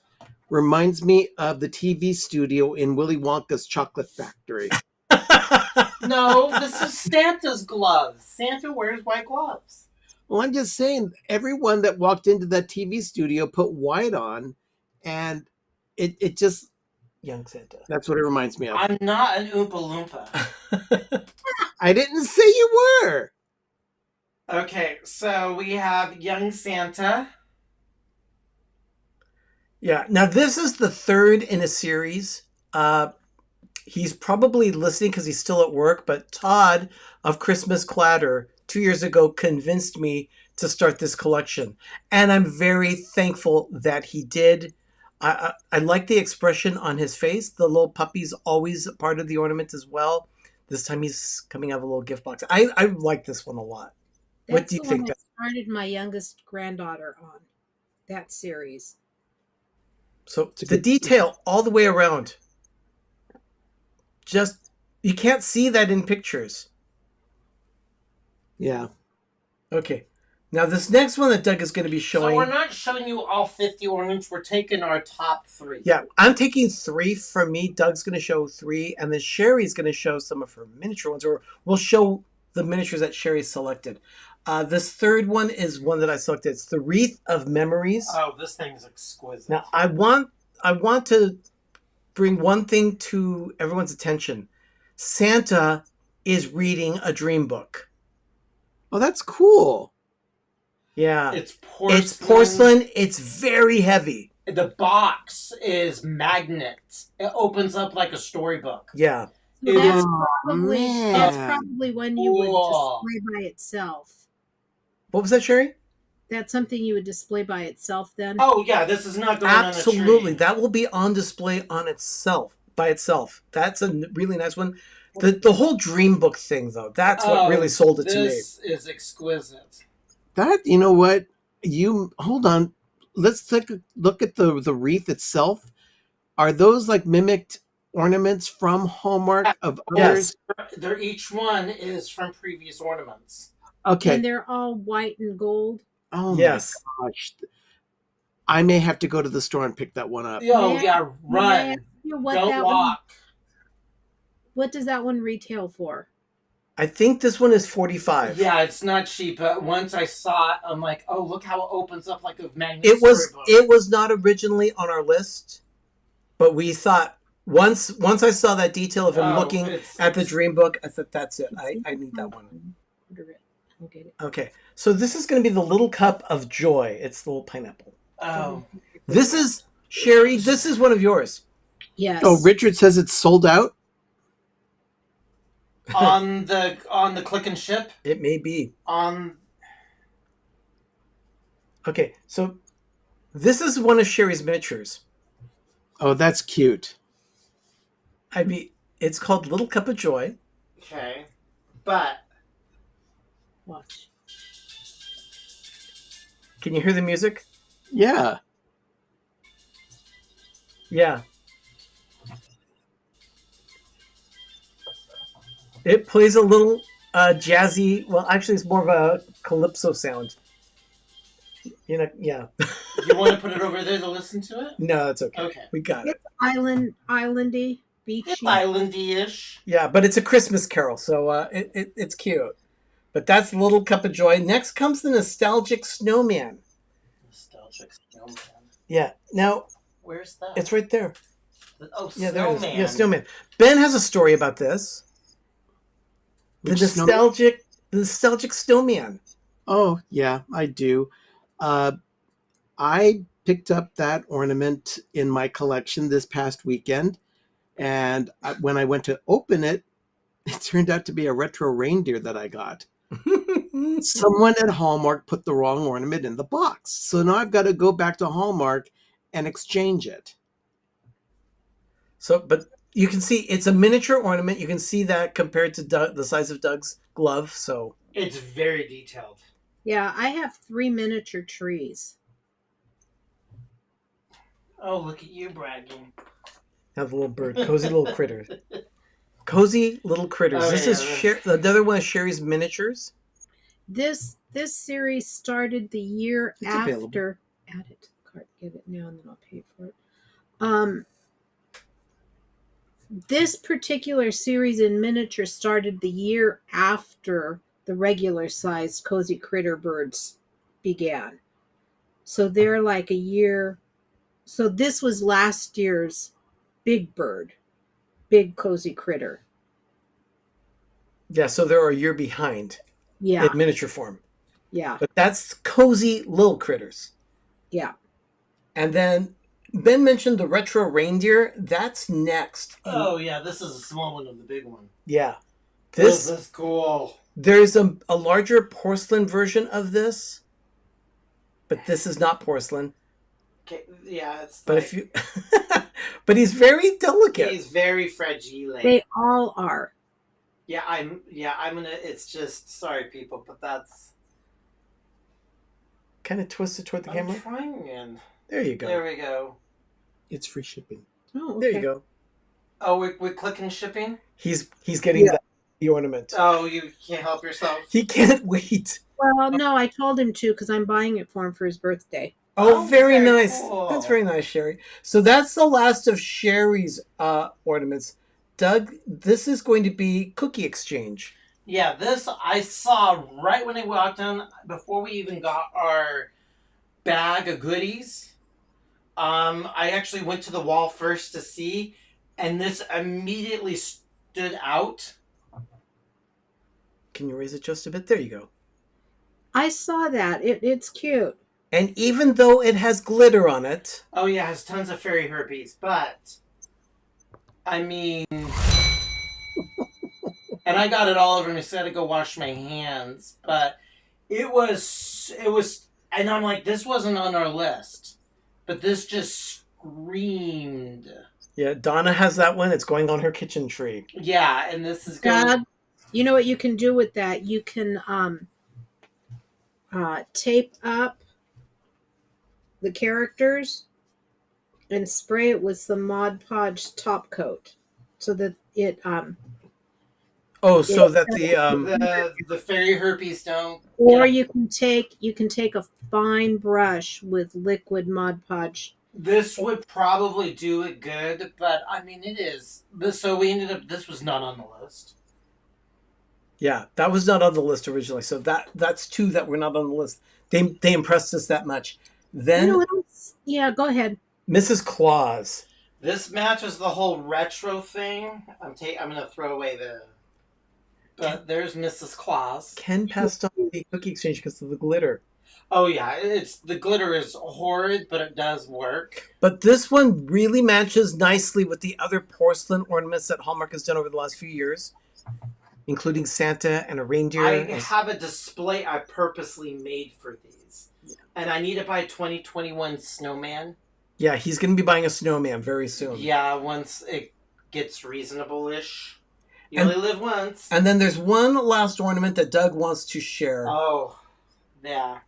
reminds me of the TV studio in Willy Wonka's Chocolate Factory. No, this is Santa's gloves. Santa wears white gloves. Well, I'm just saying, everyone that walked into that TV studio put white on, and it just... Young Santa. That's what it reminds me of. I'm not an Oompa Loompa. I didn't say you were. Okay, so we have Young Santa. Yeah, now this is the third in a series. He's probably listening because he's still at work, but Todd of Christmas Clatter 2 years ago convinced me to start this collection. And I'm very thankful that he did. I like the expression on his face. The little puppy's always part of the ornament as well. This time he's coming out of a little gift box. I like this one a lot. What do you think? That started my youngest granddaughter on that series. So the detail all the way around. Just, you can't see that in pictures. Yeah. Okay. Now this next one that Doug is going to be showing. So we're not showing you all 50 ornaments. We're taking our top 3. Yeah, I'm taking 3 from me. Doug's going to show 3, and then Sherry's going to show some of her miniature ones, or we'll show the miniatures that Sherry selected. This third one is one that I selected. It's the Wreath of Memories. Oh, this thing's exquisite. Now I want to bring one thing to everyone's attention. Santa is reading a dream book. Oh, that's cool. Yeah. It's porcelain. It's porcelain. It's very heavy. The box is magnet. It opens up like a storybook. Yeah. So that's probably one you would display by itself. What was that, Sherry? That's something you would display by itself then? Oh, yeah, this is not going on a tree. Absolutely. That will be on display on itself, by itself. That's a really nice one. The whole dream book thing, though, that's what really sold it to me. This is exquisite. That, you know what? Hold on. Let's take a look at the wreath itself. Are those like mimicked ornaments from Hallmark of others? Yes. Each one is from previous ornaments. Okay. And they're all white and gold? Oh Yes. my gosh. I may have to go to the store and pick that one up. Oh, yeah, May I run. ask you what Don't that walk. What does that one retail for? I think this one is 45. Yeah, it's not cheap. But once I saw it, I'm like, oh, look how it opens up like a magnet storybook. It was not originally on our list, but we thought once I saw that detail of him looking at the dream book, I thought that's it. I need that one. Order it. I'll get it. Okay, so this is going to be the little cup of joy. It's the little pineapple. Oh. This is Sherry. This is one of yours. Yes. Oh, Richard says it's sold out. on the click and ship. It may be. Okay, so this is one of Sherry's miniatures. Oh, that's cute. It's called Little Cup of Joy. Okay, but Watch. Can you hear the music? Yeah. Yeah. It plays a little jazzy. Well, actually, it's more of a calypso sound. You know, yeah. You want to put it over there to listen to it? No, that's okay. Okay. We got it. Islandy, beachy. It's islandy-ish. Yeah, but it's a Christmas carol, so it's cute. But that's Little Cup of Joy. Next comes the Nostalgic Snowman. Nostalgic Snowman. Yeah. Now, where's that? it's right there. Oh, Yeah, Snowman. there it is. Yeah, Snowman. Ben has a story about this. The nostalgic snowman. Oh, yeah, I do. I picked up that ornament in my collection this past weekend, and when I went to open it, it turned out to be a retro reindeer that I got. Someone at Hallmark put the wrong ornament in the box, so now I've got to go back to Hallmark and exchange it. So, but you can see it's a miniature ornament. You can see that compared to the size of Doug's glove. So it's very detailed. Yeah, I have 3 miniature trees. Oh, look at you bragging. Have a little bird, cozy little critter, cozy little critters. Oh, This yeah, is the other one is Sherry's miniatures. This series started the year It's after. available. Add it to the cart. Get it now, and then I'll pay for it. This particular series in miniature started the year after the regular sized cozy critter birds began. So they're like a year. So this was last year's big bird, big cozy critter. Yeah, so they're a year behind. Yeah. In miniature form. Yeah. But that's cozy little critters. Yeah. And then Ben mentioned the retro reindeer. That's next. Oh yeah, this is a small one of the big one. Yeah. This is cool. There's a larger porcelain version of this, but this is not porcelain. Okay, yeah, it's. But if you, but he's very delicate. He's very fragile. They all are. Yeah, I'm gonna. It's just sorry, people, but that's kind of twisted toward the I'm camera. trying. There you go. There we go. It's free shipping. Oh, okay. There you go. Oh, we're clicking shipping. He's getting the ornament. Oh, you can't help yourself. He can't wait. Well, no, I told him to because I'm buying it for him for his birthday. Oh, very nice. Cool. That's very nice, Sherry. So that's the last of Sherry's ornaments. Doug, this is going to be Cookie Exchange. Yeah, this I saw right when I walked in before we even got our bag of goodies. I actually went to the wall first to see, and this immediately stood out. Can you raise it just a bit? There you go. I saw that. It's cute. And even though it has glitter on it. Oh yeah, it has tons of fairy herpes, but I mean, and I got it all over me, so I had to go wash my hands. But it was, and I'm like, this wasn't on our list, but this just screamed. Yeah, Donna has that one. It's going on her kitchen tree. Yeah, and this is going. Dad, you know what you can do with that? You can tape up the characters and spray it with some Mod Podge top coat so that it Oh, so that the fairy herpes don't. Or you can take a fine brush with liquid Mod Podge. This would probably do it good, but I mean it is. So we ended up. This was not on the list. Yeah, that was not on the list originally. So that's two that were not on the list. They impressed us that much. Then yeah, go ahead. Mrs. Claus. This matches the whole retro thing. I'm gonna throw away but there's Mrs. Claus. Ken passed on the cookie exchange because of the glitter. Oh yeah, the glitter is horrid, but it does work. But this one really matches nicely with the other porcelain ornaments that Hallmark has done over the last few years, including Santa and a reindeer. I have a display I purposely made for these, and I need to buy a 2021 snowman. Yeah, he's going to be buying a snowman very soon. Yeah, once it gets reasonable-ish. You only live once. And then there's one last ornament that Doug wants to share. Oh, yeah.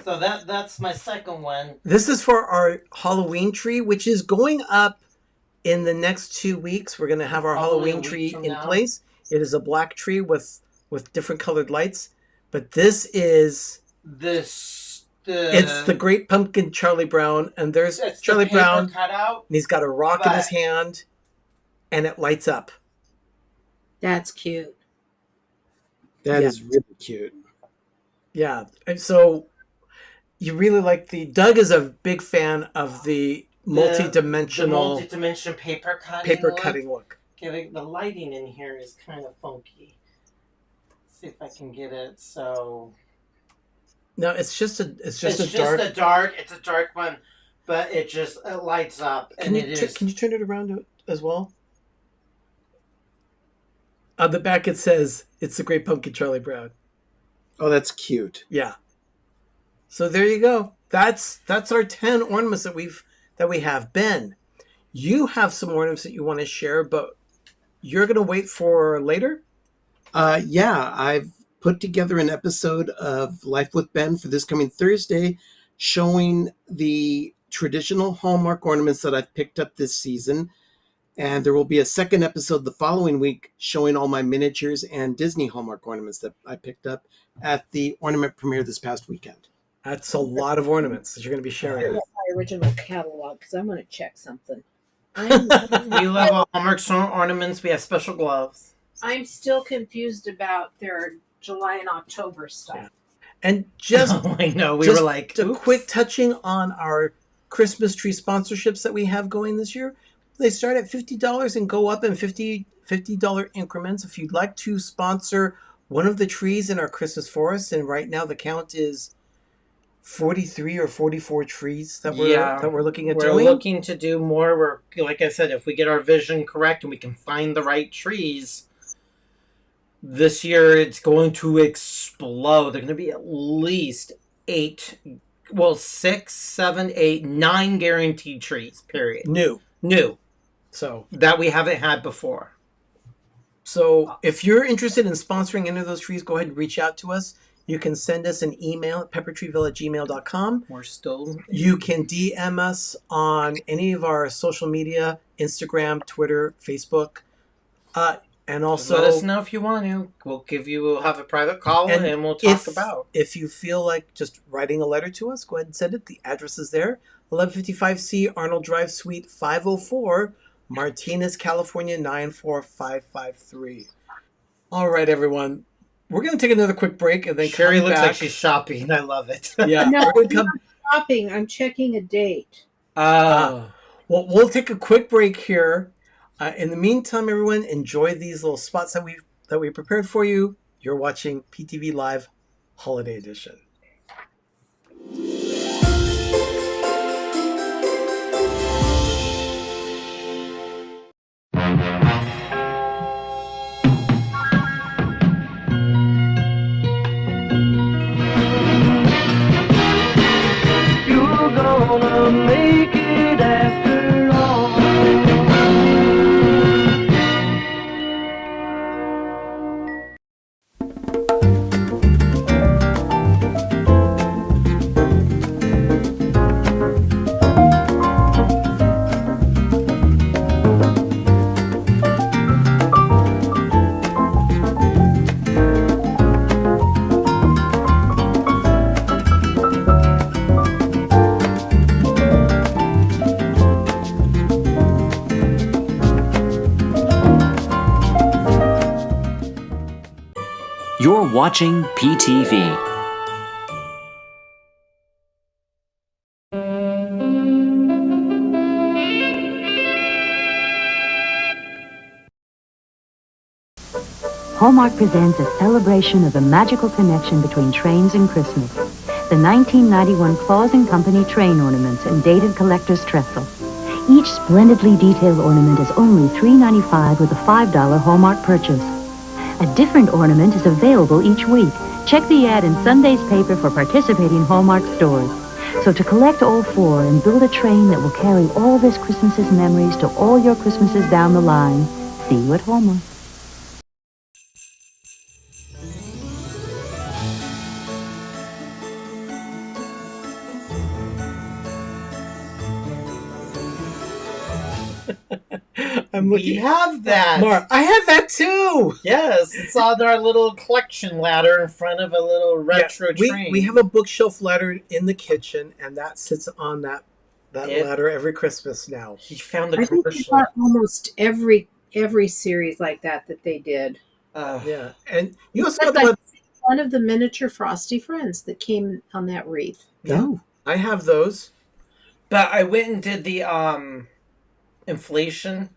So that's my second one. This is for our Halloween tree, which is going up in the next 2 weeks. We're going to have our Halloween tree in place. It is a black tree with different colored lights. But this is... It's the Great Pumpkin Charlie Brown, and there's Charlie Brown, cutout, and he's got a rock in his hand, and it lights up. That's cute. That is really cute. Yeah, and so you really like Doug is a big fan of the multi-dimensional... The multi-dimension paper cutting look. The lighting in here is kind of funky. Let's see if I can get it, so... No, it's just a dark one, but it lights up. Can you turn it around as well? On the back it says, "It's the Great Pumpkin Charlie Brown." Oh, that's cute. Yeah. So there you go. That's our 10 ornaments that we have. Ben, you have some ornaments that you want to share, but you're going to wait for later? Yeah, I've put together an episode of Life with Ben for this coming Thursday, showing the traditional Hallmark ornaments that I've picked up this season. And there will be a second episode the following week showing all my miniatures and Disney Hallmark ornaments that I picked up at the ornament premiere this past weekend. That's a lot of ornaments that you're going to be sharing. My original catalog, because I'm going to check something. We love Hallmark ornaments. We have special gloves. I'm still confused about their July and October stuff. Yeah. And just I know we were like a quick touching on our Christmas tree sponsorships that we have going this year. They start at $50 and go up in $50 increments. If you'd like to sponsor one of the trees in our Christmas forest, and right now the count is 43 or 44 trees that we're looking at doing. We're looking to do more. Like I said, if we get our vision correct and we can find the right trees, this year it's going to explode. There's going to be at least 6, 7, 8, 9 guaranteed trees, period. New. So that we haven't had before. So if you're interested in sponsoring any of those trees, go ahead and reach out to us. You can send us an email at peppertreeville@gmail.com. You can DM us on any of our social media, Instagram, Twitter, Facebook. And also let us know if you want to. We'll have a private call and we'll talk about. If you feel like just writing a letter to us, go ahead and send it. The address is there. 1155C Arnold Drive, Suite 504, Martinez, California, 94553. All right, everyone. We're going to take another quick break and then Sherry come looks back. like she's shopping. I love it. Yeah. No, I'm not shopping. I'm checking a date. Well, we'll take a quick break here. In the meantime, everyone, enjoy these little spots that we prepared for you. You're watching PTV Live Holiday Edition. You're gonna make it after all. You're watching PTV. Hallmark presents a celebration of the magical connection between trains and Christmas. The 1991 Claus & Company train ornaments and dated collector's trestle. Each splendidly detailed ornament is only $3.95 with a $5 Hallmark purchase. A different ornament is available each week. Check the ad in Sunday's paper for participating Hallmark stores. So to collect all four and build a train that will carry all this Christmas's memories to all your Christmases down the line, see you at Hallmark. We have that. Mark, I have that too. Yes, it's on our little collection ladder in front of a little retro train. We have a bookshelf ladder in the kitchen, and that sits on that ladder every Christmas now. He found the I think we got almost every series like that they did. Yeah, and you also Except got the one of the miniature Frosty Friends that came on that wreath. No, I have those. But I went and did the inflation.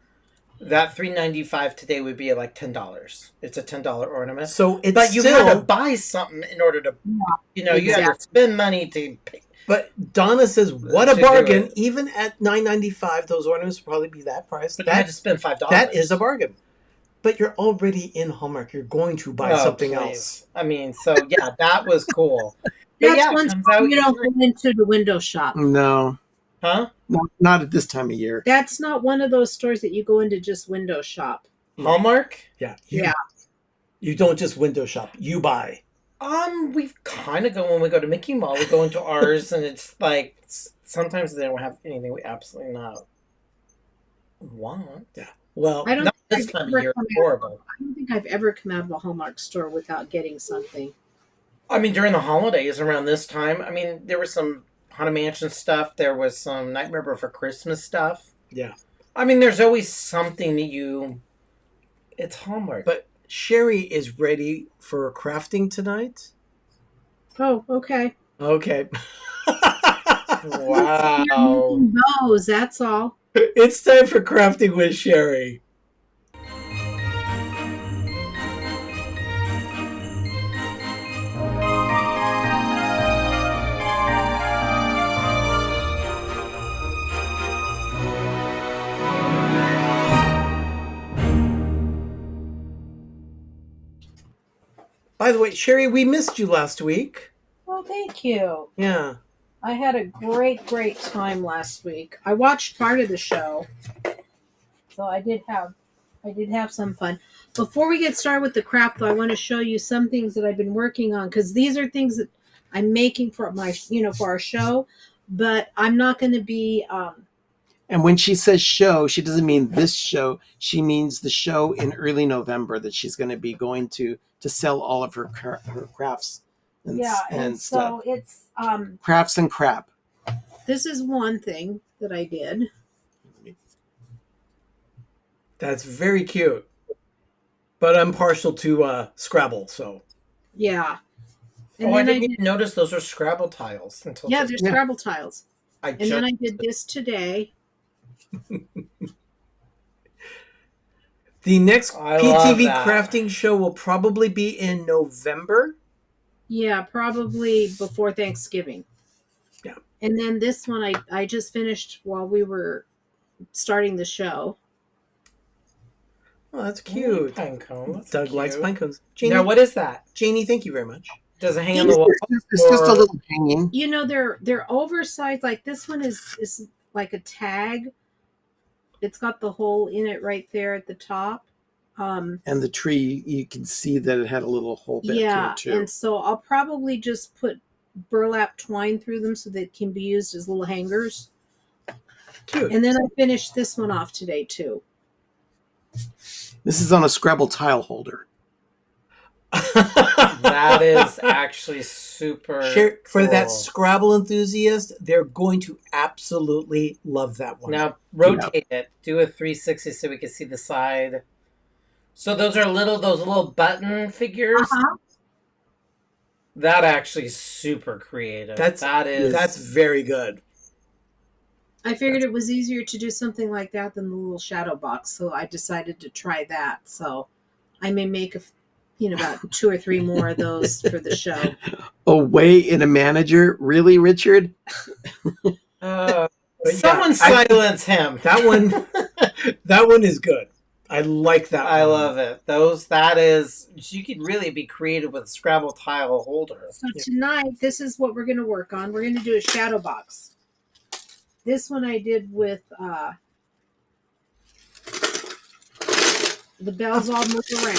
That $3.95 today would be like $10. It's a $10 ornament. So it's but you still, had to buy something in order to, you had to spend money to pay. But Donna says, "What a bargain!" Even at $9.95, those ornaments would probably be that price. But you had to spend $5. That is a bargain. But you're already in Hallmark. You're going to buy something else. I mean, so yeah, that was cool. That's one time you don't go into the window shop. No. Huh? Not at this time of year. That's not one of those stores that you go into just window shop. Hallmark? Yeah. Yeah. You don't just window shop. You buy. We kind of go when we go to Mickey Mall. We go into ours, and it's like sometimes they don't have anything we absolutely not want. Yeah. Well, I don't not think this I've time of ever year. come It's out- horrible. I don't think I've ever come out of a Hallmark store without getting something. I mean, during the holidays around this time, I mean, there was some Haunted Mansion stuff. There was some Nightmare Before Christmas stuff. Yeah. I mean, there's always something that it's Hallmark. But Sherry is ready for crafting tonight. Oh, okay. Okay. Wow. Bows, that's all. It's time for crafting with Sherry. By the way, Sherry, we missed you last week. Well, thank you. Yeah. I had a great time last week. I watched part of the show, so I did have some fun. Before we get started with the craft, though, I want to show you some things that I've been working on, because these are things that I'm making for for our show, but I'm not going to be. And when she says show, she doesn't mean this show. She means the show in early November that she's going to be going to sell all of her crafts and stuff. So it's Crafts and crap. This is one thing that I did. That's very cute. But I'm partial to Scrabble, so. Yeah. And I didn't even notice those are Scrabble tiles until they're Scrabble tiles. And then I did this today. The next PTV crafting show will probably be in November. Yeah, probably before Thanksgiving. Yeah. And then this one I just finished while we were starting the show. Oh, that's cute. Pine cone. That's Doug cute. likes pine cones. Janie, now, what is that? Janie, thank you very much. Does it hang on the wall? It's just a little hanging. You know, they're oversized. Like this one is like a tag. It's got the hole in it right there at the top. And the tree, you can see that it had a little hole bit Yeah, to it too. and so I'll probably just put burlap twine through them so they can be used as little hangers. Cute. And then I finished this one off today too. This is on a Scrabble tile holder. That is actually super For cool. that Scrabble enthusiast, they're going to absolutely love that one. Now rotate it. Do a 360 so we can see the side. So those little button figures. That actually is super creative. That's very good. I figured it was easier to do something like that than the little shadow box, so I decided to try that. So I may make about 2 or 3 more of those for the show. Away in a manager, really, Richard? Someone silence him. That one is good. I like that. I love it. That is, you could really be creative with a Scrabble tile holder. So tonight, this is what we're going to work on. We're going to do a shadow box. This one I did with the bells all move around.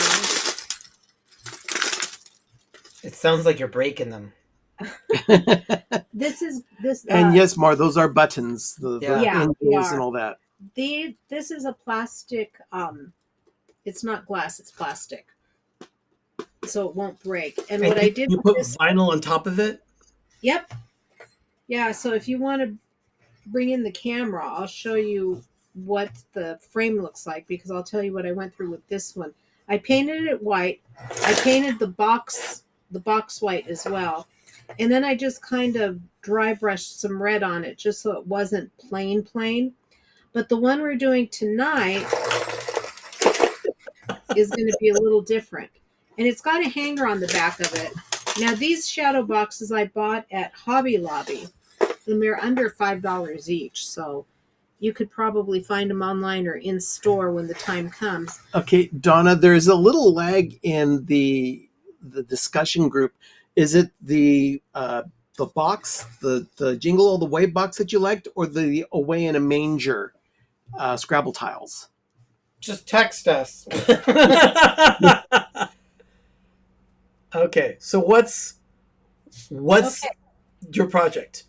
It sounds like you're breaking them. This. And yes, Mar, those are buttons. The Yeah, angles and all that. This is a plastic. It's not glass; it's plastic, so it won't break. And what I did, you put vinyl on top of it. Yep. Yeah. So if you want to bring in the camera, I'll show you what the frame looks like, because I'll tell you what I went through with this one. I painted it white. I painted the box white as well. And then I just kind of dry brushed some red on it just so it wasn't plain. But the one we're doing tonight is going to be a little different. And it's got a hanger on the back of it. Now, these shadow boxes I bought at Hobby Lobby, and they're under $5 each. So you could probably find them online or in store when the time comes. Okay, Donna, there's a little lag in the discussion group. Is it the box, the Jingle All the Way box that you liked, or the Away in a Manger Scrabble tiles? Just text us. Okay, so what's your project?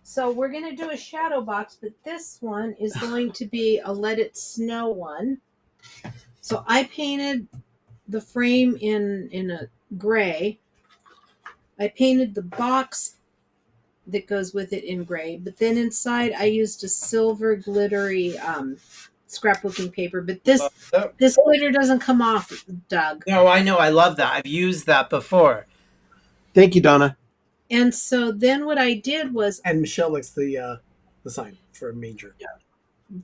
So we're going to do a shadow box, but this one is going to be a Let It Snow one. So I painted the frame in a gray. I painted the box that goes with it in gray, but then inside I used a silver glittery scrapbooking paper. But this glitter doesn't come off, Doug. No, I know. I love that. I've used that before. Thank you, Donna. And so then what I did was... And Michelle likes the sign for a manger. Yeah.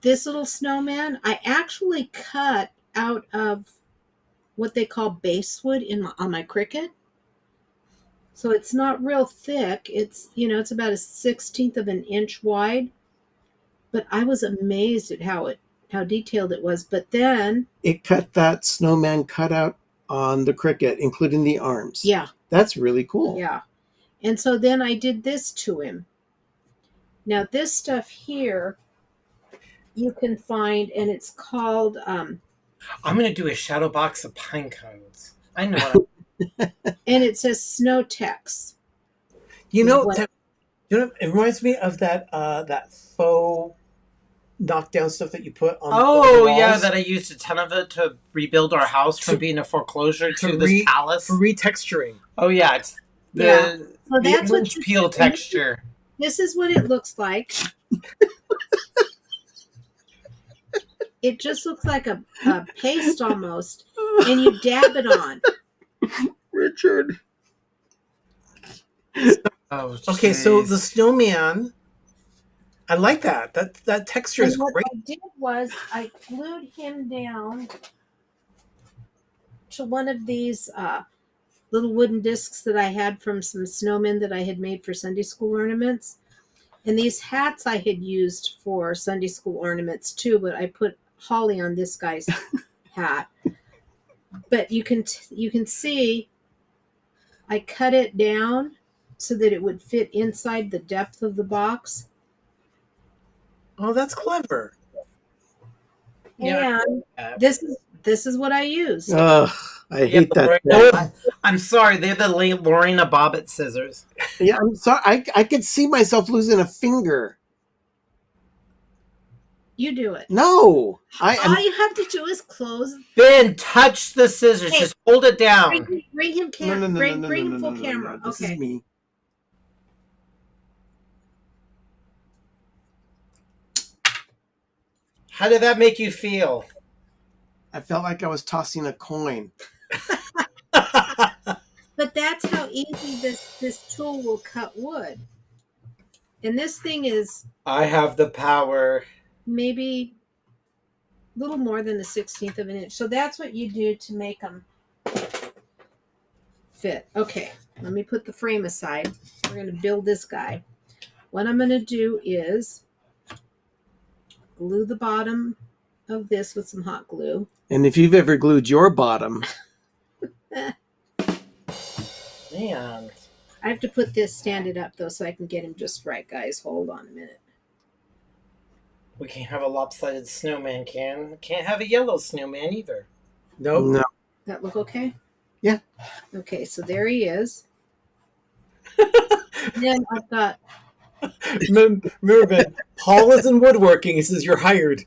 This little snowman, I actually cut out of what they call basswood on my Cricut. So it's not real thick. It's, it's about 1/16 of an inch wide. But I was amazed at how detailed it was. But then... It cut that snowman cutout on the Cricut, including the arms. Yeah. That's really cool. Yeah. And so then I did this to him. Now this stuff here you can find, and it's called... I'm going to do a shadow box of pine cones. I know what and it says Snowtex. It reminds me of that faux knockdown stuff that you put on. Oh, the walls. yeah, that I used a ton of it to rebuild our house from being a foreclosure to this palace. For retexturing. Oh, yeah, it's So that's what peel texture. This is what it looks like. It just looks like a paste almost, and you dab it on. Richard. Oh, okay, so the snowman, I like that. That texture is what great. I did was I glued him down to one of these little wooden discs that I had from some snowmen that I had made for Sunday school ornaments. And these hats I had used for Sunday school ornaments too, but I put holly on this guy's hat. But you can see I cut it down so that it would fit inside the depth of the box. Oh, that's clever. And this is what I used. Ugh, I hate that. I'm sorry, they're the Lorena Bobbitt scissors. Yeah, I'm sorry. I could see myself losing a finger. You do it. No, All you have to do is close. Ben, touch the scissors. Hey, just hold it down. Bring him bring him full camera. This Okay. is me. How did that make you feel? I felt like I was tossing a coin. But that's how easy this tool will cut wood. And this thing is I have the power. maybe a little more than a 1/16 of an inch. So that's what you do to make them fit. Okay, let me put the frame aside. We're going to build this guy. What I'm going to do is glue the bottom of this with some hot glue. And if you've ever glued your bottom, Man. I have to put this, stand it up though, so I can get him just right, guys. Hold on a minute. We can't have a lopsided snowman, Can't have a yellow snowman either. Nope. no. That look okay? Yeah. Okay, so there he is. Then I've got Remember, Ben, Paul is in woodworking. He says you're hired.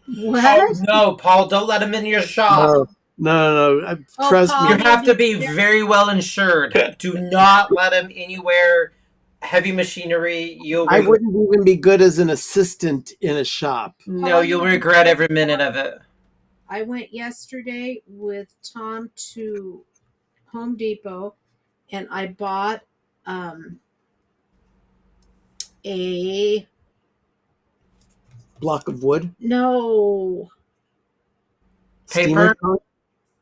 what? Oh, no, Paul, don't let him in your shop. No. Oh, Trust Paul. me. You have to be very well insured. Do not let him anywhere heavy machinery. I wouldn't even be good as an assistant in a shop. No, you'll regret every minute of it. I went yesterday with Tom to Home Depot and I bought a Block of wood. no Paper? Steamer cone?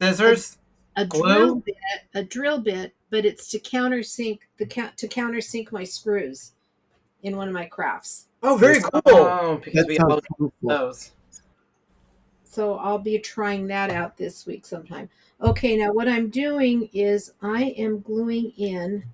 Scissors? a Glue? drill bit, but it's to countersink my screws in one of my crafts. Oh, very cool. Oh, because That we have sounds cool. those. So I'll be trying that out this week sometime. Okay, now what I'm doing is I am gluing in.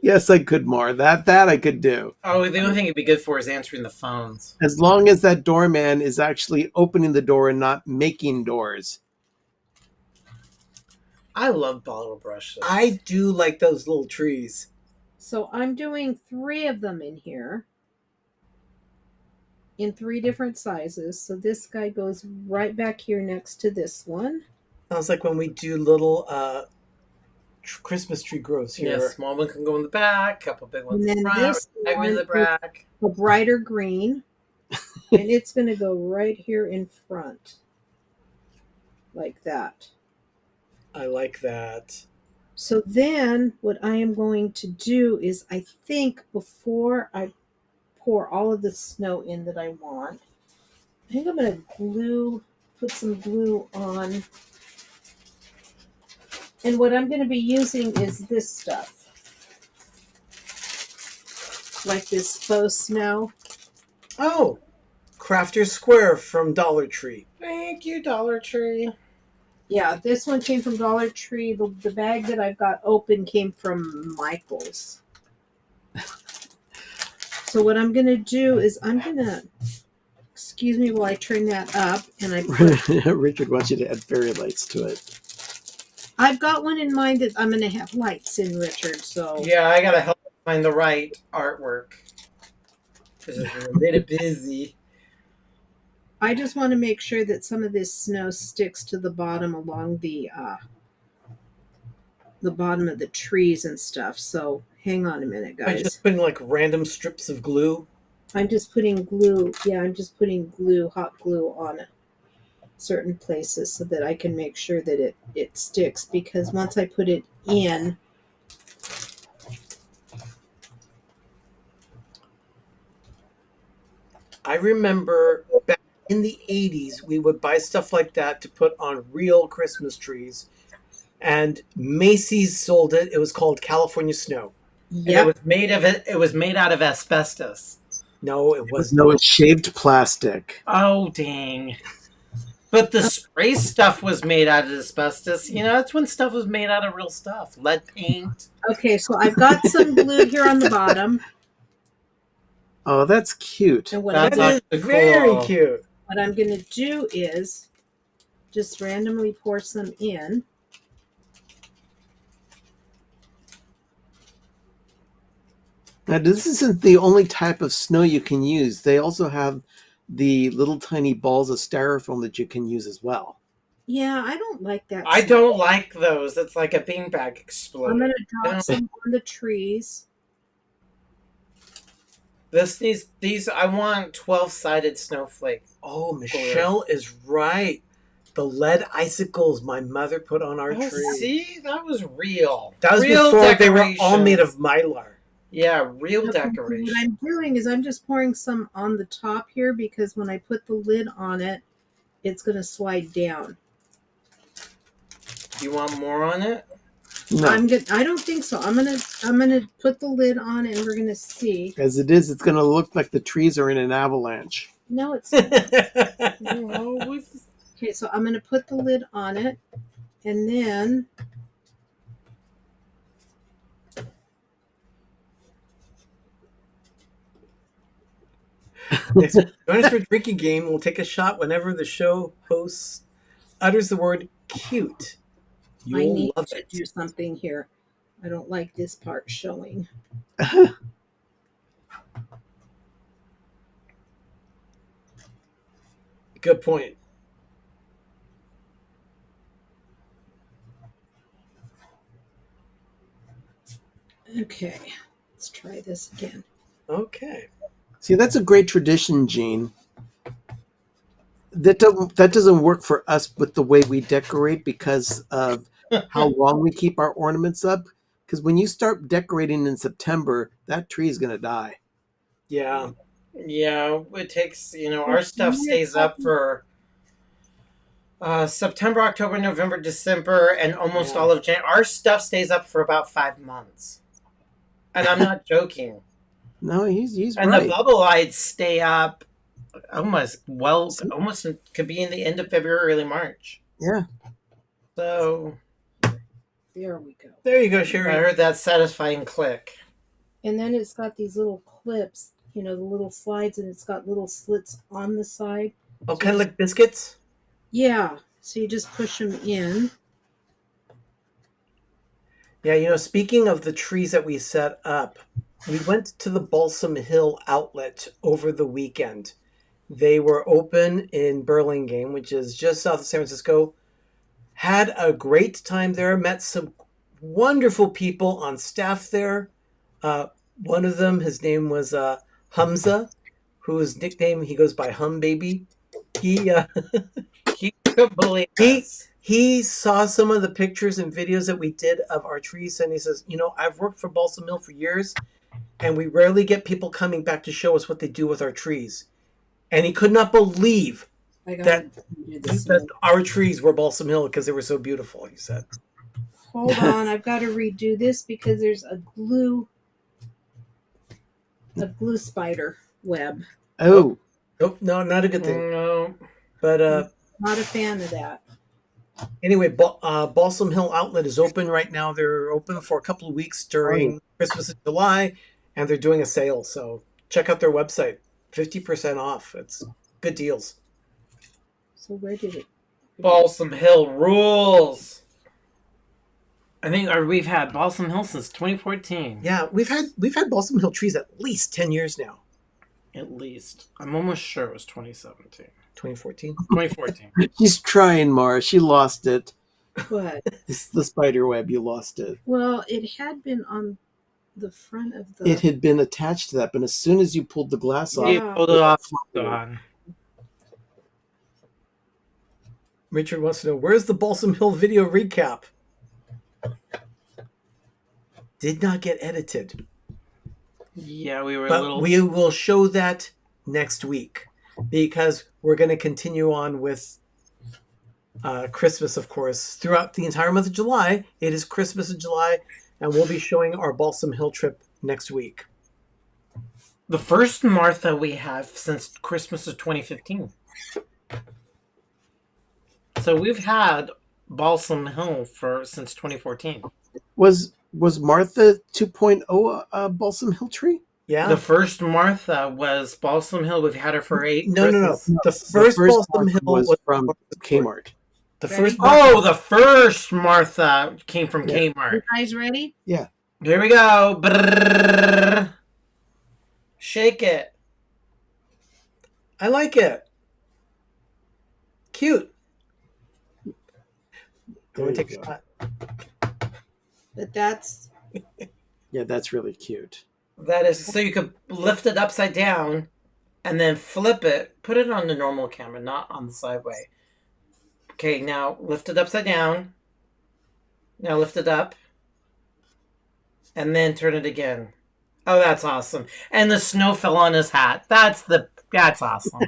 Yes, I could more. That I could do. Oh, the only thing it'd be good for is answering the phones. As long as that doorman is actually opening the door and not making doors. I love bottle brushes. I do like those little trees. So I'm doing 3 of them in here in 3 different sizes. So this guy goes right back here next to this one. Sounds like when we do little Christmas tree groves here. Yeah, small one can go in the back, couple big ones And in then the front, this big one in the one is back. a brighter green. And it's going to go right here in front. Like that. I like that. So then what I am going to do is I think before I pour all of the snow in that I want, I think I'm going to put some glue on. And what I'm going to be using is this stuff. Like this faux snow. Oh, Crafter's Square from Dollar Tree. Thank you, Dollar Tree. Yeah, this one came from Dollar Tree. The bag that I've got open came from Michael's. So what I'm going to do is I'm going to, excuse me while I turn that up, and I put, Richard wants you to add fairy lights to it. I've got one in mind that I'm going to have lights in, Richard. So Yeah, I gotta help find the right artwork. Because I'm a bit busy. I just want to make sure that some of this snow sticks to the bottom along the bottom of the trees and stuff. So hang on a minute, Are you guys. just putting like random strips of glue? I'm just putting glue. Yeah, I'm just putting glue, hot glue on certain places so that I can make sure that it sticks, because once I put it in, I remember back in the 80s, we would buy stuff like that to put on real Christmas trees. And Macy's sold it. It was called California Snow. Yeah, it was made out of asbestos. No, it was No, it's shaved plastic. Oh, dang. But the spray stuff was made out of asbestos. You know, that's when stuff was made out of real stuff. Lead paint. okay, so I've got some glue here on the bottom. Oh, that's cute. And what That's That is very cute. What I'm going to do is just randomly pour some in. Now, this isn't the only type of snow you can use. They also have the little tiny balls of styrofoam that you can use as well. Yeah, I don't like that. I don't like those. It's like a beanbag explosion. I'm going to drop some on the trees. These I want 12-sided snowflake. Oh, Michelle is right. the lead icicles my mother put on our tree. See, that was real. That was real before they were all made decorations. of mylar. Yeah, real Okay, so decoration. what I'm doing is I'm just pouring some on the top here because when I put the lid on it, it's going to slide down. You want more on it? No. I don't think so. I'm gonna put the lid on and we're gonna see. As it is, it's going to look like the trees are in an avalanche. No, it's No, okay. So I'm gonna put the lid on it, and then Next, join us for a drinking game. We'll take a shot whenever the show host utters the word cute. I You'll need love to it. do something here. I don't like this part showing. Good point. Okay, let's try this again. Okay. See, that's a great tradition, Gene. That doesn't work for us with the way we decorate because of how long we keep our ornaments up. Because when you start decorating in September, that tree is going to die. Yeah. Yeah, it takes, our stuff stays up for September, October, November, December, and almost all of January. Our stuff stays up for about 5 months. And I'm not joking. No, he's And right. the bubble lights stay up almost could be in the end of February, early March. Yeah. So There we go. There you go, Sherry. I heard that satisfying click. And then it's got these little clips, the little slides, and it's got little slits on the side. Oh, kind of like biscuits? Yeah. So you just push them in. Yeah, speaking of the trees that we set up, we went to the Balsam Hill outlet over the weekend. They were open in Burlingame, which is just south of San Francisco. Had a great time there, met some wonderful people on staff there. One of them, his name was Hamza, whose nickname he goes by Hum Baby. He couldn't believe us. He saw some of the pictures and videos that we did of our trees, and he says, I've worked for Balsam Hill for years, and we rarely get people coming back to show us what they do with our trees. And he could not believe that our trees were Balsam Hill because they were so beautiful, he said. Hold on, I've got to redo this because there's a glue spider web. Oh. Nope, no, not a good thing. No. But not a fan of that. Anyway, Balsam Hill Outlet is open right now. They're open for a couple of weeks during Christmas in July, and they're doing a sale. So check out their website. 50% off. It's good deals. So where did it? Balsam Hill rules. I think we've had Balsam Hill since 2014. Yeah, we've had Balsam Hill trees at least 10 years now. At least. I'm almost sure it was 2017. 2014? 2014. She's trying, Mara. She lost it. What? It's the spider web. You lost it. Well, it had been on the front of the... It had been attached to that, but as soon as you pulled the glass off... You pulled it off. Gone. Richard wants to know, where's the Balsam Hill video recap? Did not get edited. Yeah, we were but a little... we will show that next week because we're going to continue on with Christmas, of course. Throughout the entire month of July, it is Christmas in July, and we'll be showing our Balsam Hill trip next week. The first Martha we have since Christmas of 2015. So we've had Balsam Hill since 2014. Was Martha 2.0 a Balsam Hill tree? Yeah. The first Martha was Balsam Hill. We've had her for 8 No. The first Balsam Hill was from Kmart. The first Martha came from Kmart. You guys ready? Yeah. Here we go. Brrr. Shake it. I like it. Cute. Go and take a shot. But that's... Yeah, that's really cute. That is, so you could lift it upside down and then flip it. Put it on the normal camera, not on the sideway. Okay, now lift it upside down. Now lift it up. And then turn it again. Oh, that's awesome. And the snow fell on his hat. That's awesome.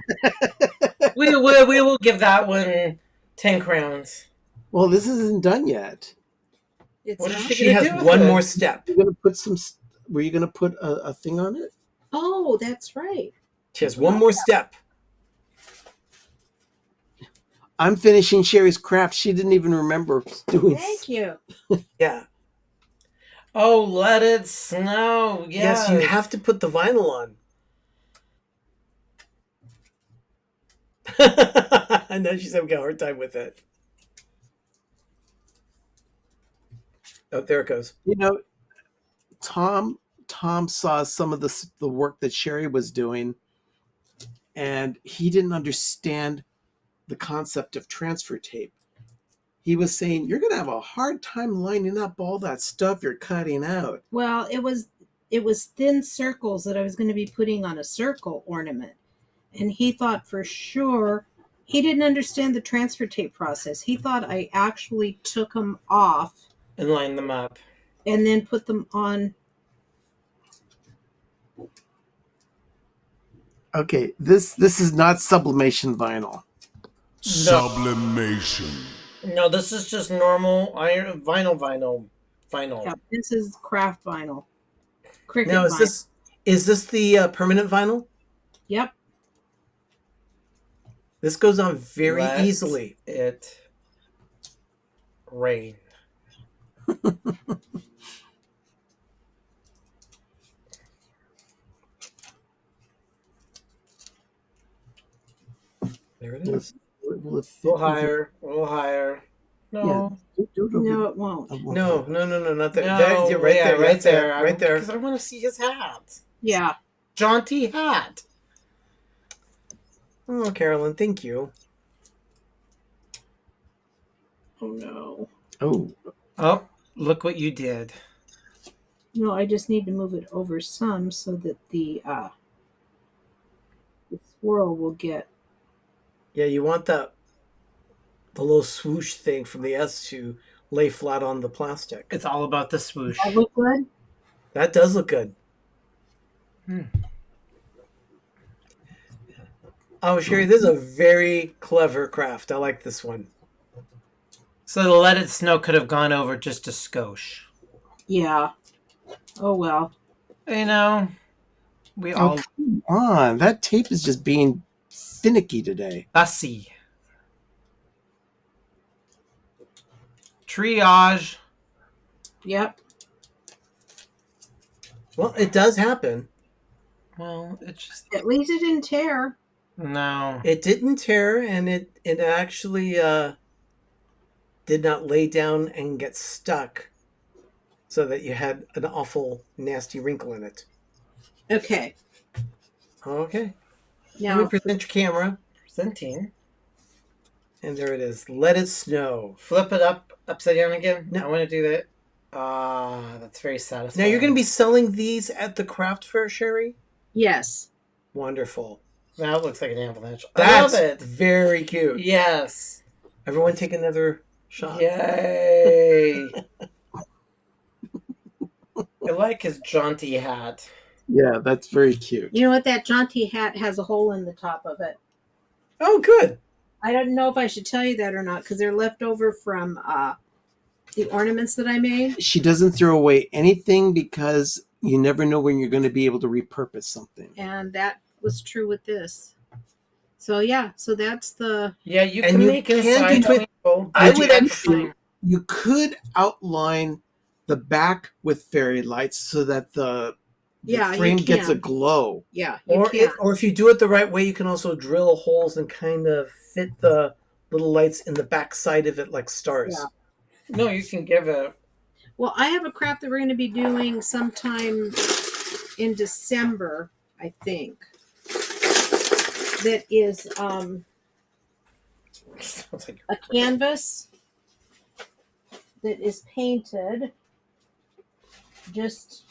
we will give that one 10 crowns. Well, this isn't done yet. What is She has one more step. You're gonna put some. Were you gonna put a thing on it? Oh, that's right. She has one more step. I'm finishing Sherry's craft. She didn't even remember doing. Thank you. Yeah. Oh, let it snow. Yes, you have to put the vinyl on. I know she's having a hard time with it. Oh, there it goes. You know, Tom saw some of the work that Sherry was doing, and he didn't understand the concept of transfer tape. He was saying, you're going to have a hard time lining up all that stuff you're cutting out. Well, it was thin circles that I was going to be putting on a circle ornament. And he thought for sure, he didn't understand the transfer tape process. He thought I actually took them off and line them up and then put them on. Okay, this is not sublimation vinyl. Sublimation. No, this is just normal iron vinyl. Yeah, this is craft vinyl. Cricut Now, vinyl. is this the permanent vinyl? Yep. This goes on very Let easily. It rain. There it is. A little higher. No. Yeah. No, it won't. No, not there. No, There, right yeah, there, right there. right there. Because I want to see his hat. Yeah. Jaunty hat. Oh, Carolyn, thank you. Oh no. Oh, look what you did. No, I just need to move it over some so that the swirl will get. Yeah, you want the little swoosh thing from the S to lay flat on the plastic. It's all about the swoosh. That look good? That does look good. Oh, Sherry, this is a very clever craft. I like this one. So the Let It Snow could have gone over just a skosh. Yeah. Oh well. You know, we all Come on, that tape is just being finicky today. fussy. Triage. Yep. Well, it does happen. Well, it just At least it didn't tear. no. It didn't tear, and it actually did not lay down and get stuck so that you had an awful, nasty wrinkle in it. Okay. Okay. Now, Let me present your camera. Presenting. And there it is. Let it snow. Flip it upside down again. No, I want to do that. That's very satisfying. Now, you're going to be selling these at the craft fair, Sherry? yes. Wonderful. That looks like an avalanche. That's I love it. very cute. Yes. Everyone take another shot. Yay. I like his jaunty hat. Yeah, that's very cute. You know what? That jaunty hat has a hole in the top of it. Oh, good. I don't know if I should tell you that or not because they're left over from the ornaments that I made. She doesn't throw away anything because you never know when you're going to be able to repurpose something. And that was true with this. So yeah, so that's the. Yeah, you And can you make a can side do it- table. I Did would you actually- You could outline the back with fairy lights so that the Yeah, you frame gets a can. glow. Yeah, you Or, can. or if you do it the right way, you can also drill holes and kind of fit the little lights in the back side of it like stars. Yeah. No, you can give it. Well, I have a craft that we're going to be doing sometime in December, I think. That is Sounds like a canvas that is painted just,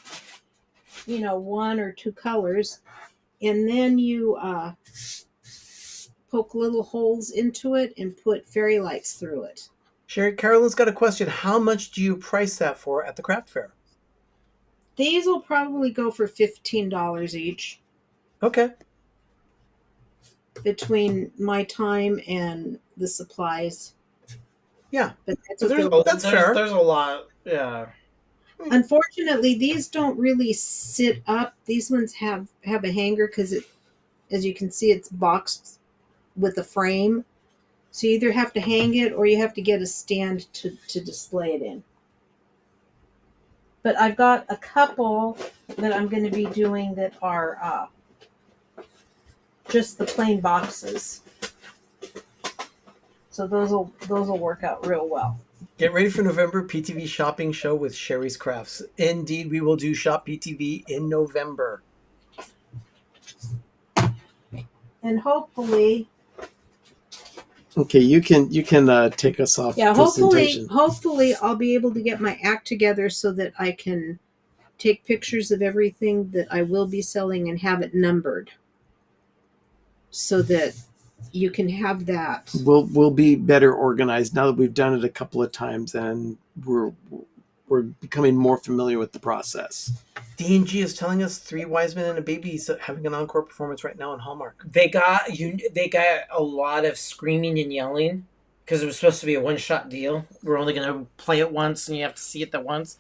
one or two colors. And then you poke little holes into it and put fairy lights through it. Sherry, Carolyn's got a question. How much do you price that for at the craft fair? These will probably go for $15 each. Okay. Between my time and the supplies. Yeah. But that's, That's fair. There's a lot. Yeah. Unfortunately, these don't really sit up. These ones have a hanger because it, as you can see, it's boxed with a frame. So you either have to hang it or you have to get a stand to display it in. But I've got a couple that I'm going to be doing that are just the plain boxes. So those will work out real well. Get ready for November PTV shopping show with Sherry's Crafts. Indeed, we will do Shop PTV in November. And hopefully, Okay, you can take us off. yeah, presentation. hopefully I'll be able to get my act together so that I can take pictures of everything that I will be selling and have it numbered, so that you can have that. We'll be better organized now that we've done it a couple of times and we're becoming more familiar with the process. D&G is telling us 3 Wise Men and a Baby is having an encore performance right now in Hallmark. They got a lot of screaming and yelling because it was supposed to be a one-shot deal. We're only going to play it once and you have to see it that once.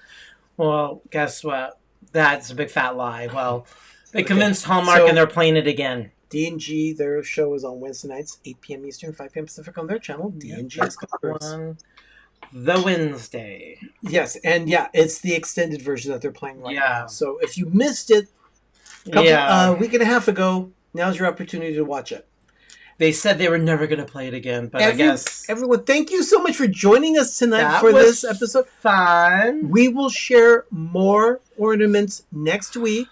Well, guess what? That's a big fat lie. Well, they convinced Hallmark and they're playing it again. D&G, their show is on Wednesday nights, 8 p.m. Eastern, 5 p.m. Pacific on their channel, D&G Explorers. The Wednesday. Yes, and yeah, it's the extended version that they're playing right now. So if you missed it a week and a half ago, now's your opportunity to watch it. They said they were never going to play it again, but I guess... Everyone, thank you so much for joining us tonight That for was this episode. Fun. We will share more ornaments next week.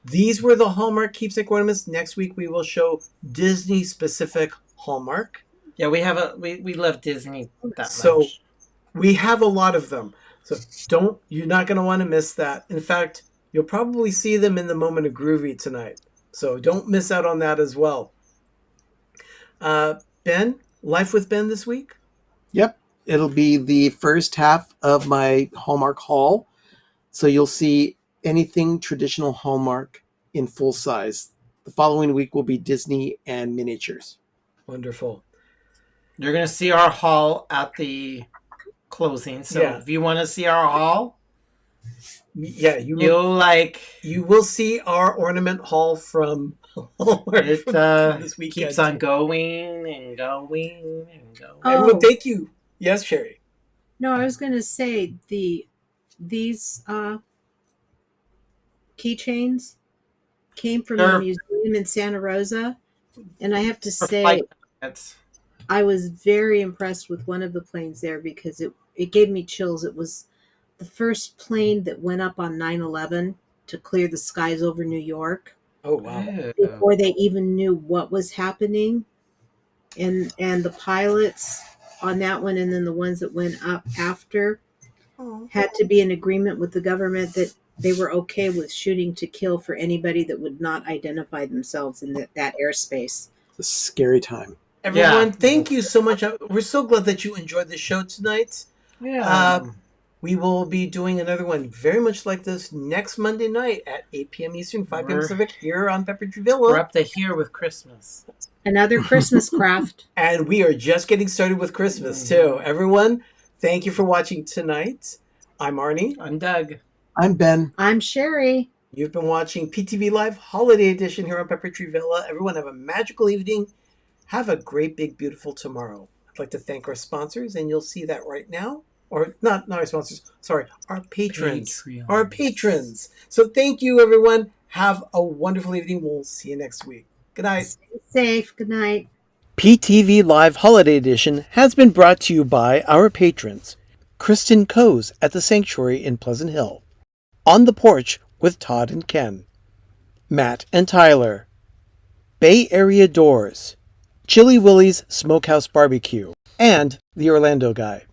These were the Hallmark Keepsake Ornaments. Next week we will show Disney-specific Hallmark. Yeah, we love Disney that so much. We have a lot of them. So you're not going to want to miss that. In fact, you'll probably see them in the Moment of Groovy tonight. So don't miss out on that as well. Ben, Life with Ben this week? Yep. It'll be the first half of my Hallmark haul. So you'll see anything traditional Hallmark in full size. The following week will be Disney and miniatures. Wonderful. You're going to see our haul at the closing. So if you want to see our haul, you will see our ornament haul from Hallmark from this weekend. Keeps on going and going and going. Everyone, thank you. Yes, Sherry. No, I was going to say these keychains came from the museum in Santa Rosa, and I have to say I was very impressed with one of the planes there because it gave me chills. It was the first plane that went up on 9/11 to clear the skies over New York. Oh wow. Before they even knew what was happening. And the pilots on that one and then the ones that went up after had to be in agreement with the government that they were okay with shooting to kill for anybody that would not identify themselves in that airspace. It's a scary time. Everyone, thank you so much. We're so glad that you enjoyed the show tonight. Yeah. We will be doing another one very much like this next Monday night at 8 p.m. Eastern, 5 p.m. Pacific here on Pepper Tree Villa. We're up to here with Christmas. Another Christmas craft. And we are just getting started with Christmas, too. Everyone, thank you for watching tonight. I'm Arnie. I'm Doug. I'm Ben. I'm Sherry. You've been watching PTV Live Holiday Edition here on Pepper Tree Villa. Everyone have a magical evening. Have a great, big, beautiful tomorrow. I'd like to thank our sponsors, and you'll see that right now. Or not our sponsors, sorry, our patrons. Our patrons. So thank you, everyone. Have a wonderful evening. We'll see you next week. Good night. Stay safe. Good night. PTV Live Holiday Edition has been brought to you by our patrons. Kristen Coes at the Sanctuary in Pleasant Hill. On the Porch with Todd and Ken. Matt and Tyler. Bay Area Doors. Chili Willie's Smokehouse Barbecue. And the Orlando Guy.